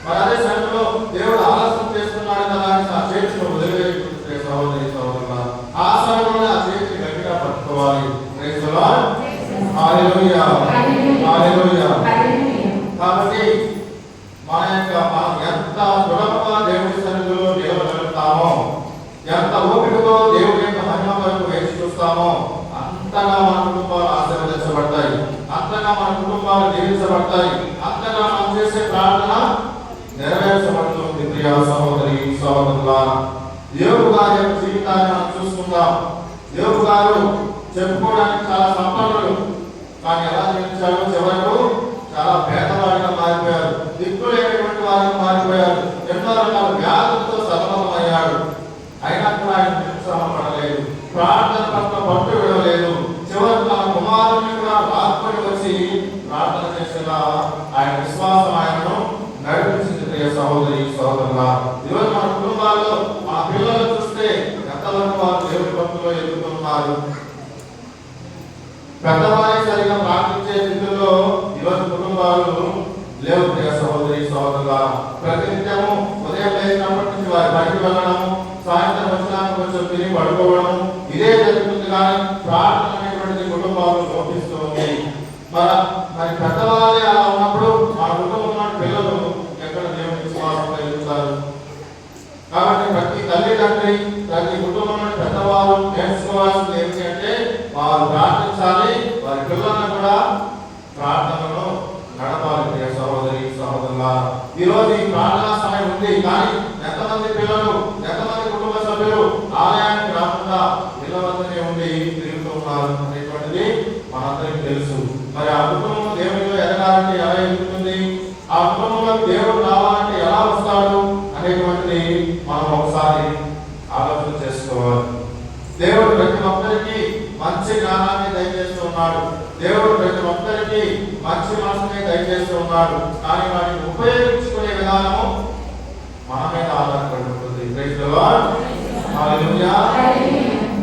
మరి అదే సమయంలో దేవుడు ఆలస్యం చేస్తున్నాడు కదా అని ఆ చేతిని వదిలివేయకుండా సహోదరి సహోదరులా, ఆ సమయంలోనే ఆ చేతిని గట్టిగా పట్టుకోవాలి. Praise the Lord, hallelujah, hallelujah. కాబట్టి మనం ఎంత దృఢంగా దేవుడి సన్నిధిలో నిలవగలుగుతామో, ఎంత ఓపికతో దేవుడి యొక్క మహిమ వరకు వేచి చూస్తామో అంతగా మన కుటుంబాలు ఆశీర్వదించబడతాయి, అంతగా మన కుటుంబాలు దీవించబడతాయి, అంతగా మనం చేసే ప్రార్థన నెరవేర్చబడుతుంది. ప్రియ సహోదరి సహోదరులా, యోబు గారి యొక్క జీవితాన్ని మనం చూసుకుందాం. యోబు గారు చెప్పుకోవడానికి చాలా సంపన్నుడు, కానీ ఎలా జీవించాడు? చివరకు చాలా పేదవాడిగా మారిపోయారు, దిక్కులేనటువంటి వారిగా మారిపోయారు, ఎన్నో రకాల వ్యాధులతో సతమతమయ్యాడు. అయినా కూడా ఆయన నిరుత్సాహపడలేదు, ప్రార్థన పట్ల పట్టు విడవలేదు. చివరికి తన కుమారుని కూడా రాసుకొని వచ్చి ప్రార్థన చేసేలా ఆయన విశ్వాసం ఆయనను నడిపించింది. ప్రియ సహోదరి సహోదరులా, ఈరోజు మన కుటుంబాల్లో మన పిల్లలు చూస్తే ఎంతవరకు వారు దేవుడి భక్తుల్లో ఎదుగుతున్నారు. పెద్దవారి సరిగా ప్రార్థించే స్థితిలో ఈరోజు కుటుంబాలు లేవు. ప్రియ సహోదరి సహోదరులా, ప్రతినిత్యము ఉదయం లేచినప్పటి నుంచి వారి బయటకు వెళ్ళడము, సాయంత్రం వచ్చినాక కొంచెం తిని పడుకోవడం, ఇదే జరుగుతుంది. కానీ ప్రార్థన అనేటువంటిది కుటుంబాలు లోపిస్తూ ఉంది. మరి పెద్దవాళ్ళే అలా ఉన్నప్పుడు మన కుటుంబంలో పిల్లలు ఎక్కడ దేవుని విశ్వాసంగా ఎదుగుతారు? కాబట్టి ప్రతి తల్లిదండ్రి, ప్రతి కుటుంబంలో పెద్దవాళ్ళు నేర్చుకోవాల్సింది ఏమిటి అంటే, వారు ప్రార్థించాలి, వారి పిల్లలను కూడా ప్రార్థనలో నడపాలి. ప్రియ సహోదరి సహోదరులా, ఈరోజు ఈ ప్రార్థనా సమయం ఉంది, కానీ ఎంతమంది పిల్లలు, ఎంతమంది కుటుంబ సభ్యులు ఆలయానికి రాకుండా ఇళ్ళ వద్దనే ఉండి తిరుగుతూ ఉన్నారు అనేటువంటిది మనందరికీ తెలుసు. మరి ఆ కుటుంబం దేవునిలో ఎదగాలంటే ఎలా ఎదుగుతుంది? ఆ కుటుంబంలో దేవుడు రావాలంటే ఎలా వస్తాడు అనేటువంటిది మనం ఒకసారి ఆలోచన చేసుకోవాలి. దేవుడు ప్రతి ఒక్కరికి మంచి జ్ఞానాన్ని దయచేస్తూ ఉన్నాడు, దేవుడు ప్రతి ఒక్కరికి మంచి మనసుని దయచేస్తూ ఉన్నాడు. కానీ వాటిని ఉపయోగించుకునే విధానము మన మీద ఆధారపడి ఉంటుంది. ప్రైజ్ ది లార్డ్, హల్లెలూయా.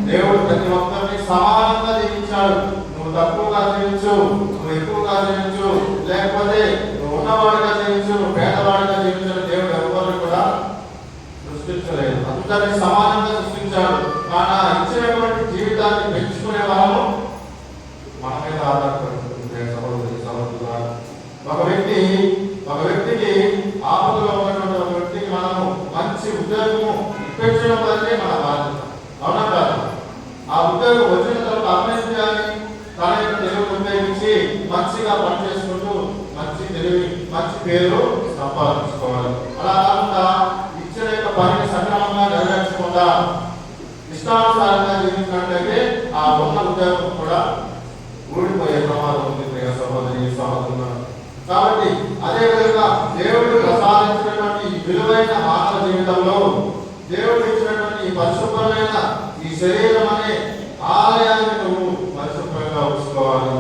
దేవుడు ప్రతి ఒక్కరిని సమానంగా జీవించాడు. నువ్వు తక్కువగా జీవించు, నువ్వు ఎక్కువగా జీవించు, లేకపోతే నువ్వు ఉన్నవాడిగా జీవించు, నువ్వు పేదవాడిగా జీవించు, దేవుడు ఎవరిని కూడా సృష్టించలేదు. అందరినీ సమానంగా సృష్టించాడు. కానీ ఇచ్చినటువంటి జీవితాన్ని పెంచుకునే వాళ్ళము మన మీద ఆధారపడి ఉంటుంది. సహోదరి సహోదరులా, ఒక వ్యక్తికి ఆపదలో ఉన్నటువంటి ఒక వ్యక్తికి మనము మంచి ఉద్యోగము ఇప్పించడం వల్లే మన పేరు సంపాదించుకోవాలి. అలా కాకుండా ఇచ్చిన యొక్క పనిని సక్రమంగా నెరవేర్చకుండా ఇష్టానుసారంగా జీవించినట్లయితే ఆ ఉన్న ఉద్యోగం కూడా ఊడిపోయే ప్రమాదం ఉంది ప్రియ సహోదరి సహోదరులు. కాబట్టి అదేవిధంగా దేవుడు ప్రసాదించినటువంటి ఈ విలువైన మానవ జీవితంలో దేవుడు ఇచ్చినటువంటి ఈ పరిశుభ్రమైన ఈ శరీరం అనే ఆలయాన్ని నువ్వు పరిశుభ్రంగా ఉంచుకోవాలి.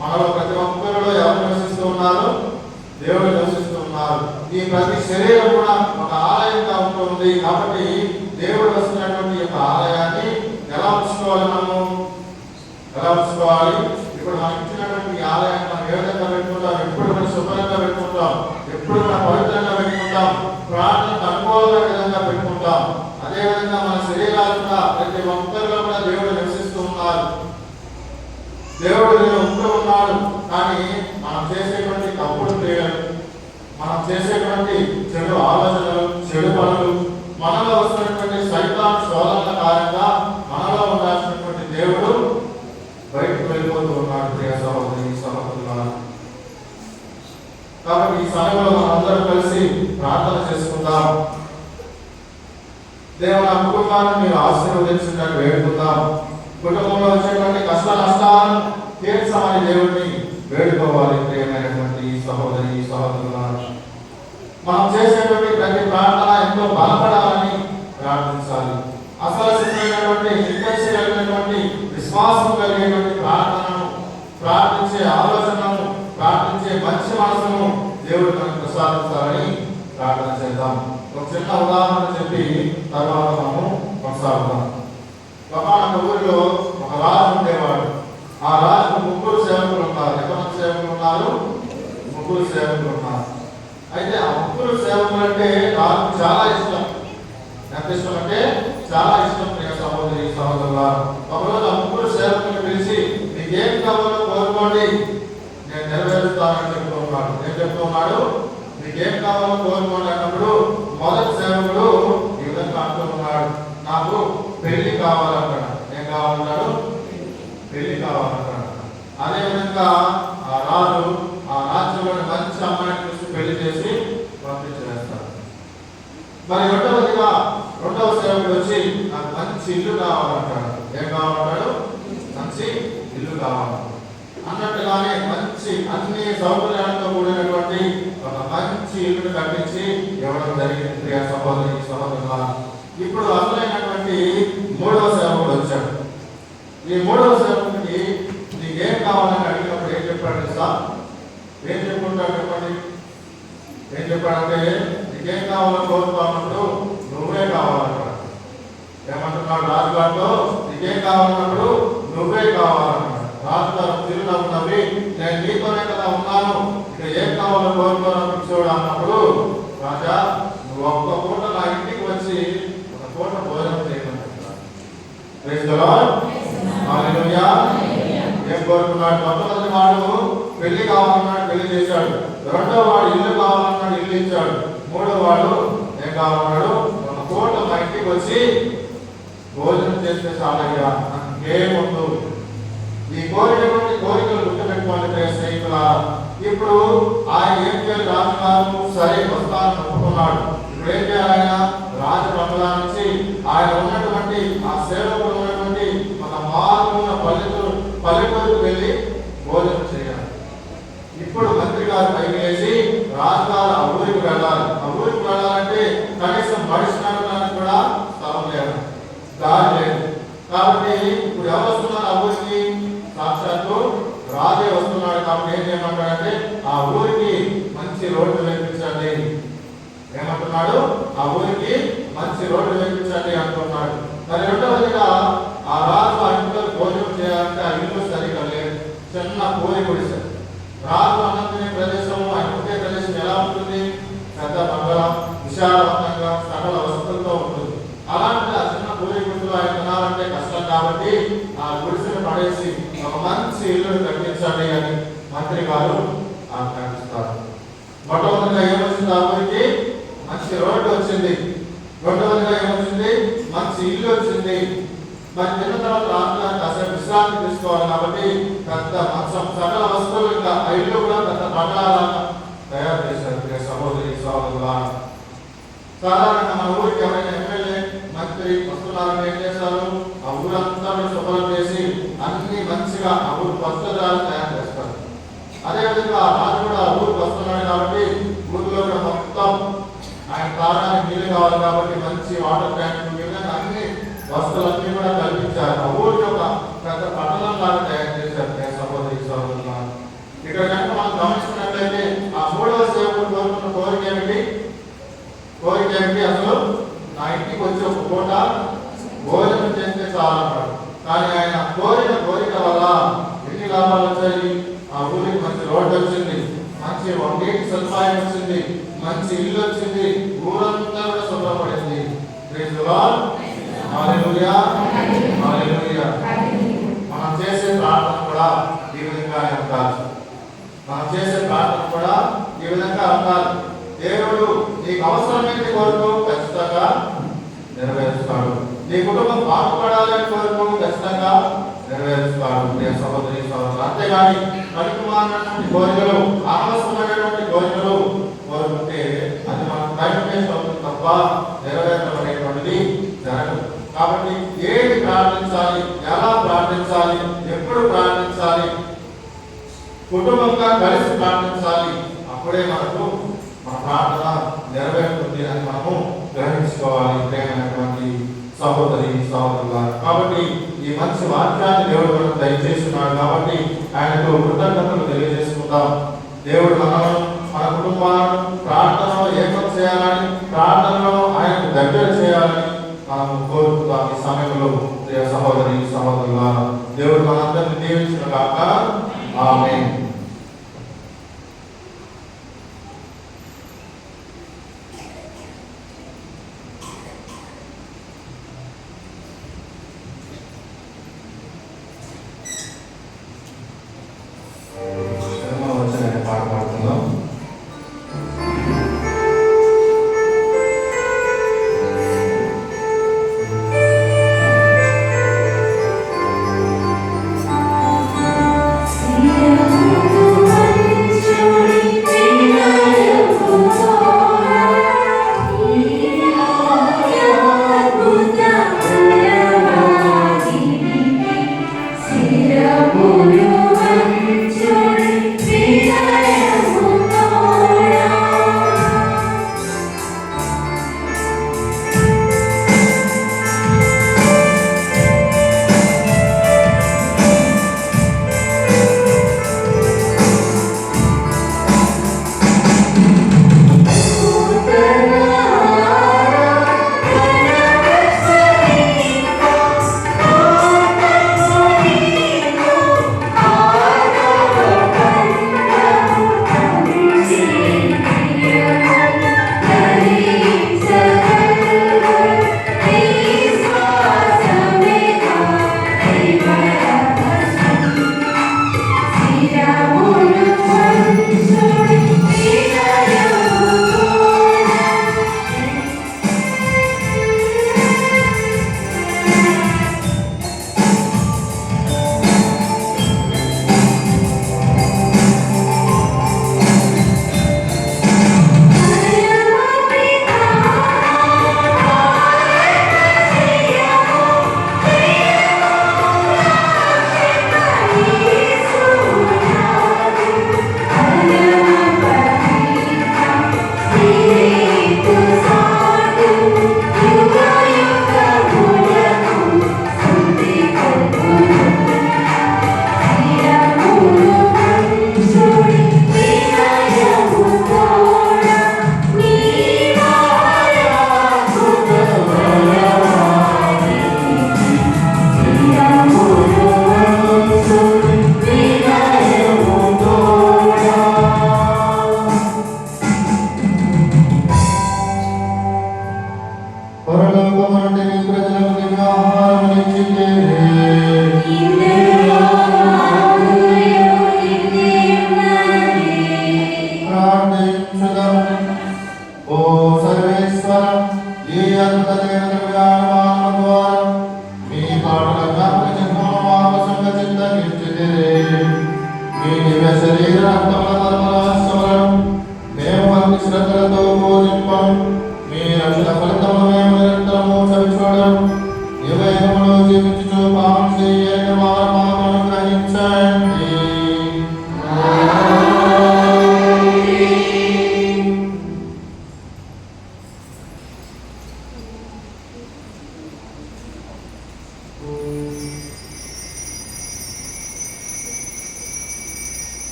మనలో ప్రతి ఒక్కరిలో ఎవరు నివసిస్తూ ఉన్నారు? దేవుడు నివసిస్తూ ఉన్నారు. ఈ ప్రతి శరీరం కూడా ఒక ఆలయంగా ఉంటుంది. కాబట్టి దేవుడు వస్తున్నటువంటి యొక్క ఆలయాన్ని ఎలా ఉంచుకోవాలి? మనము ఎలా ఉంచుకోవాలి? ఇప్పుడు మనకి ఇచ్చినటువంటి ఈ ఆలయాన్ని మనం ఏ విధంగా పెట్టుకుంటాం? ఎప్పుడు మనం శుభ్రంగా పెట్టుకుంటాం, ఎప్పుడు మనం పవిత్రంగా పెట్టుకుంటాం, ప్రార్థనకు అనుకూలమైన విధంగా పెట్టుకుంటాం. అదేవిధంగా మన శరీరాలు కూడా ప్రతి ఒక్కరిలో కూడా దేవుడు నివసిస్తూ ఉన్నారు. దేవుడు ఉంటూ ఉన్నాడు. కానీ మనం చేసేటువంటి తప్పుడు క్రియలు, మనం చేసేటువంటి చెడు ఆలోచనలు, చెడు పనులు, మనలో వస్తున్నటువంటి సైతాన్ శోధనల కారణంగా మనలో ఉండాల్సినటువంటి దేవుడు బయటకు వెళ్ళిపోతూ ఉన్నాడు ప్రియ సహోదరి సహోదరులారా. కాబట్టి ఈ సమయంలో మనం అందరం కలిసి ప్రార్థన చేసుకుందాం. దేవుని ఆ కుటుంబాన్ని మీరు ఆశీర్వదించినట్టు వేడుకుందాం. కుటుంబంలో వచ్చేటువంటి కష్ట నష్టాలను తీర్చమని దేవుడిని వేడుకోవాలి. ప్రియమైనటువంటి సహోదరి సహోదరులారా, మనం చేసేటువంటి ప్రతి ప్రార్థన ఎంతో బలపడాలని ప్రార్థించాలి. అసలు సిద్ధమైనటువంటి నిక్కచ్చి కలిగినటువంటి విశ్వాసం కలిగినటువంటి ప్రార్థనను, ప్రార్థించే ఆలోచనను, ప్రార్థించే మంచి మనసును దేవుడు మనకు ప్రసాదించాలని ప్రార్థన చేద్దాం. ఒక చిన్న ఉదాహరణ చెప్పి తర్వాత మనము కొనసాగుతాం. ఒక ఊరిలో ఒక రాజు ఉండేవాడు. ఆ రాజుకు 3 సేవకులు ఉన్నారు. ఎంతమంది సేవకులు ఉన్నారు? 3 సేవకులు ఉన్నారు. అయితే ఆ 3 సేవకులు అంటే రాజుకు చాలా ఇష్టం. ఎంత ఇష్టం అంటే చాలా ఇష్టం ప్రియ సహోదరి సహోదరులారా. ఒకరోజు ఆ 3 సేవకులను పిలిచి మీకు ఏం కావాలో కోరుకోండి, నేను నెరవేరుస్తానని చెప్తూ ఉన్నాడు. ఏం చెప్తూ ఉన్నాడు? మీకు ఏం కావాలో కోరుకోండి అన్నప్పుడు మొదటి సేవకుడు ఈ విధంగా అంటూ ఉన్నాడు, నాకు పెళ్లి కావాలంటాడు. ఏం కావాలంటాడు? పెళ్లి కావాలంటాడు. అదేవిధంగా ఆ రాజు ఆ రాజ్యంలోని మంచి అమ్మాయిని చూసి పెళ్లి చేసి పంపించేస్తాడు. మరి రెండవ సేవకుడు వచ్చి నాకు మంచి ఇల్లు కావాలంటాడు. ఏం కావాలంటాడు? మంచి ఇల్లు కావాలి అన్నట్టుగానే మంచి అన్ని సౌకర్యాలతో కూడినటువంటి ఒక మంచి ఇల్లును కట్టించి ఇవ్వడం జరిగింది ప్రియ సహోదరి సహోదరులారా. ఇప్పుడు అసలైనటువంటి 3వ సేవకుడు వచ్చాడు. ఈ 3వ సేవకుడికి నీకేం కావాలని అడిగినప్పుడు ఏం చెప్పాడు తెలుసా? ఏం చెప్పుకుంటాడు చెప్పండి? ఏం చెప్పాడంటే నీకేం కావాలని కోరుకున్నప్పుడు నువ్వే కావాలంటాడు. ఏమంటున్నాడు రాజుగారితో? నీకేం కావాలన్నప్పుడు నువ్వే కావాలన్నాడు. రాజుగారు తిరునవ్వు నవ్వి నేను నీతోనే కదా ఉన్నాను, ఇక ఏం కావాలో కోరుకోవాలని చూడు అన్నప్పుడు రాజా నువ్వు ఒక్క పూట నా ఇంటికి వచ్చి ఒక పూట భోజనం చేయమంటున్నాడు. Praise the Lord. హల్లెలూయా. ఏం కోరుకున్నాడు? మొట్టమొదటి వాడు పెళ్లి కావాలన్నాడు, పెళ్లి చేశాడు. రెండవ వాడు ఇల్లు కావాలన్నాడు, ఇల్లు ఇచ్చాడు. మూడవ వాడు ఏం కావాలన్నాడు? ఒక పూట మా ఇంటికి వచ్చి భోజనం చేస్తే చాలయ్యా, నాకేముందు. ఈ కోరినటువంటి కోరికలు గుర్తుపెట్టుకోవాలి స్నేహితులారా. ఇప్పుడు ఆయన ఏం చేయాలి? రాజుగారు సరే వస్తానని ఒప్పుకున్నాడు. ఇప్పుడు ఏం చేయాలి? ఆయన రాజబంగ్లా నుంచి ఆయన ఉన్నటువంటి ఆ సేవకుడు ఉన్నటువంటి ఒక మారుమూల పల్లెటూరుకు వెళ్ళి భోజనం చేయాలి. ఇప్పుడు మంత్రి గారు పైకి వేసి రాజుగారు ఆ ఊరికి వెళ్ళాలి. ఆ ఊరికి వెళ్ళాలంటే కనీసం మనిషి నడవడానికి కూడా స్థలం లేదు, దారి లేదు. కాబట్టి ఇప్పుడు ఎవరు వస్తున్నారు ఆ ఊరికి? సాక్షాత్తు రాజే వస్తున్నాడు. కాబట్టి ఏం చేయమంటాడంటే ఆ ఊరికి మంచి రోడ్డు వేయించండి. ఏమంటున్నాడు? ఆ ఊరికి మంచి రోడ్డు వేయించండి అంటున్నాడు. మరి రెండవదిగా ఆ రాజు ఆ ఇంట్లో భోజనం చేయాలంటే ఆ ఇల్లు సరిగా లేదు, చిన్న పూరి గుడిసె. రాజు అన్నం ప్రదేశం, ఆయన ఉండే ప్రదేశం ఎలా ఉంటుంది? పెద్ద బంగళా, విశాలవంతంగా సకల వసతులతో ఉంటుంది. అలాంటి ఆ చిన్న పూరి గుడిసెలో ఆయన తినాలంటే కష్టం. కాబట్టి ఆ గుడిసెను పడేసి ఒక మంచి ఇల్లును కట్టించండి అని మంత్రి గారు ఆజ్ఞాపిస్తారు. మొట్టమొదటిగా ఏమొచ్చింది? ఆ ఊరికి మంచి రోడ్డు వచ్చింది. రెండవదిగా ఏమొచ్చింది? మంచి ఇల్లు వచ్చింది. మరి తిన్న తర్వాత రాజుగారు కాసేపు విశ్రాంతి తీసుకోవాలి కాబట్టి పెద్ద మంచం, సకల వస్తువులు, ఇంకా ఆ ఇల్లు కూడా పెద్ద పట్టణాలను తయారు చేశారు. సహోదరి సహోదరులా, సాధారణంగా మన ఊరికి ఎవరైనా ఎమ్మెల్యే మంత్రి వస్తున్నారని ఏం చేస్తారు? ఆ ఊరంతా శుభ్రం చేసి అన్ని మంచిగా ఆ ఊరు వస్త్రాలు తయారు చేస్తారు. అదేవిధంగా రాజు కూడా ఆ ఊరికి వస్తున్నాడు కాబట్టి ఊరిలో కూడా మొత్తం ఆయన తారానికి నీళ్ళు కావాలి కాబట్టి మంచి వాటర్ ట్యాంక్ ఈ విధంగా అన్ని వస్తువులన్నీ కూడా కల్పించారు. ఆ ఊరికి ఒక పెద్ద పట్టణం లాగా తయారు చేశారు. సహోదరి సహోదరులా, ఇక్కడ కనుక మనం గమనించినట్లయితే ఆ మూడవ సేవకుడు కోరుకున్న కోరిక ఏమిటి? అసలు నా ఇంటికి వచ్చి ఒక పూట భోజనం చేస్తే చాలన్నాడు. కానీ ఆయన కోరిక వల్ల ఎన్ని లాభాలు వచ్చాయి? ఆ ఊరికి మంచి రోడ్డు వచ్చింది, మంచి నీటి సదుపాయం వచ్చింది, మంచి ఇల్లు వచ్చింది, ఊరంతా కూడా శుభ్రపడింది. Praise the Lord. Hallelujah, hallelujah. మనం చేసే ప్రార్థన కూడా ఈ విధంగానే ఉండాలి. దేవుడు నీకు అవసరమైన కొరకు ఖచ్చితంగా నెరవేరుస్తాడు. నీ కుటుంబం బాగుపడాలని కొరకు ఖచ్చితంగా నెరవేరుస్తాడు. సహోదరి సహోదరులు, అంతేగాని పనికిమాలినటువంటి కోరికలు, అనవసరమైనటువంటి కోరికలు కోరుకుంటే అది మనకు టైం వేస్ట్ అవుతుంది తప్ప నెరవేరడం అనేటువంటిది జరగదు. కాబట్టి ఏది ప్రార్థించాలి, ఎలా ప్రార్థించాలి, ఎప్పుడు ప్రార్థించాలి, కుటుంబంగా కలిసి ప్రార్థించాలి. అప్పుడే మనకు మన ప్రార్థన నెరవేరుతుంది అని మనము గ్రహించుకోవాలి. ప్రేమైనటువంటి సహోదరి సహోదరులు, కాబట్టి ఈ మంచి వాక్యాన్ని దేవుడు మనకు దయచేస్తున్నాడు. కాబట్టి ఆయనకు కృతజ్ఞతలు తెలియజేసుకుందాం. దేవుడు మనలను, మన కుటుంబాలను ప్రార్థనలో ఏకం చేయాలని, ప్రార్థనలో ఆయనకు దగ్గర చేయాలని మనము కోరుకుందాం. ఈ సమయంలో ప్రియ సహోదరి సహోదరుల, దేవుడు మనందరినీ దీవించును గాక. ఆమేన్. పాట పాడుతున్నాం. శ్రీరామ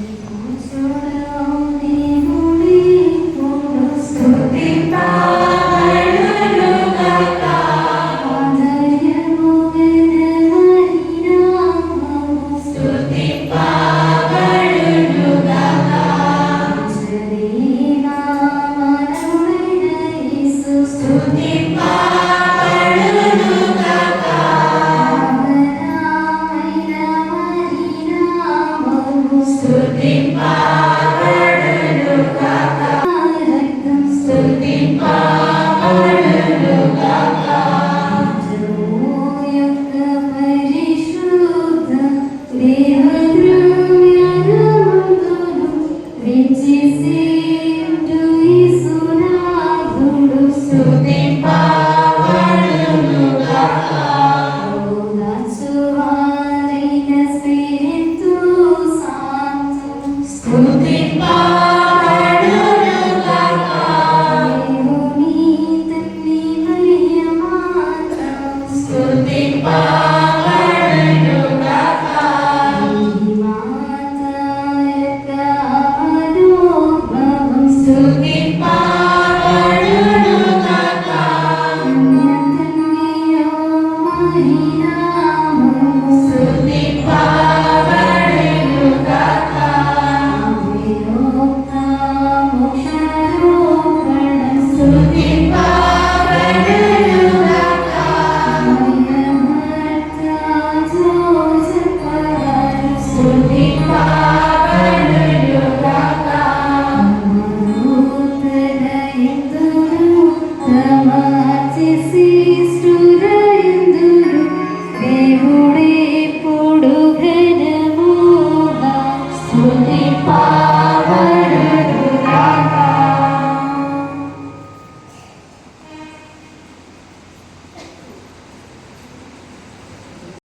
నీకు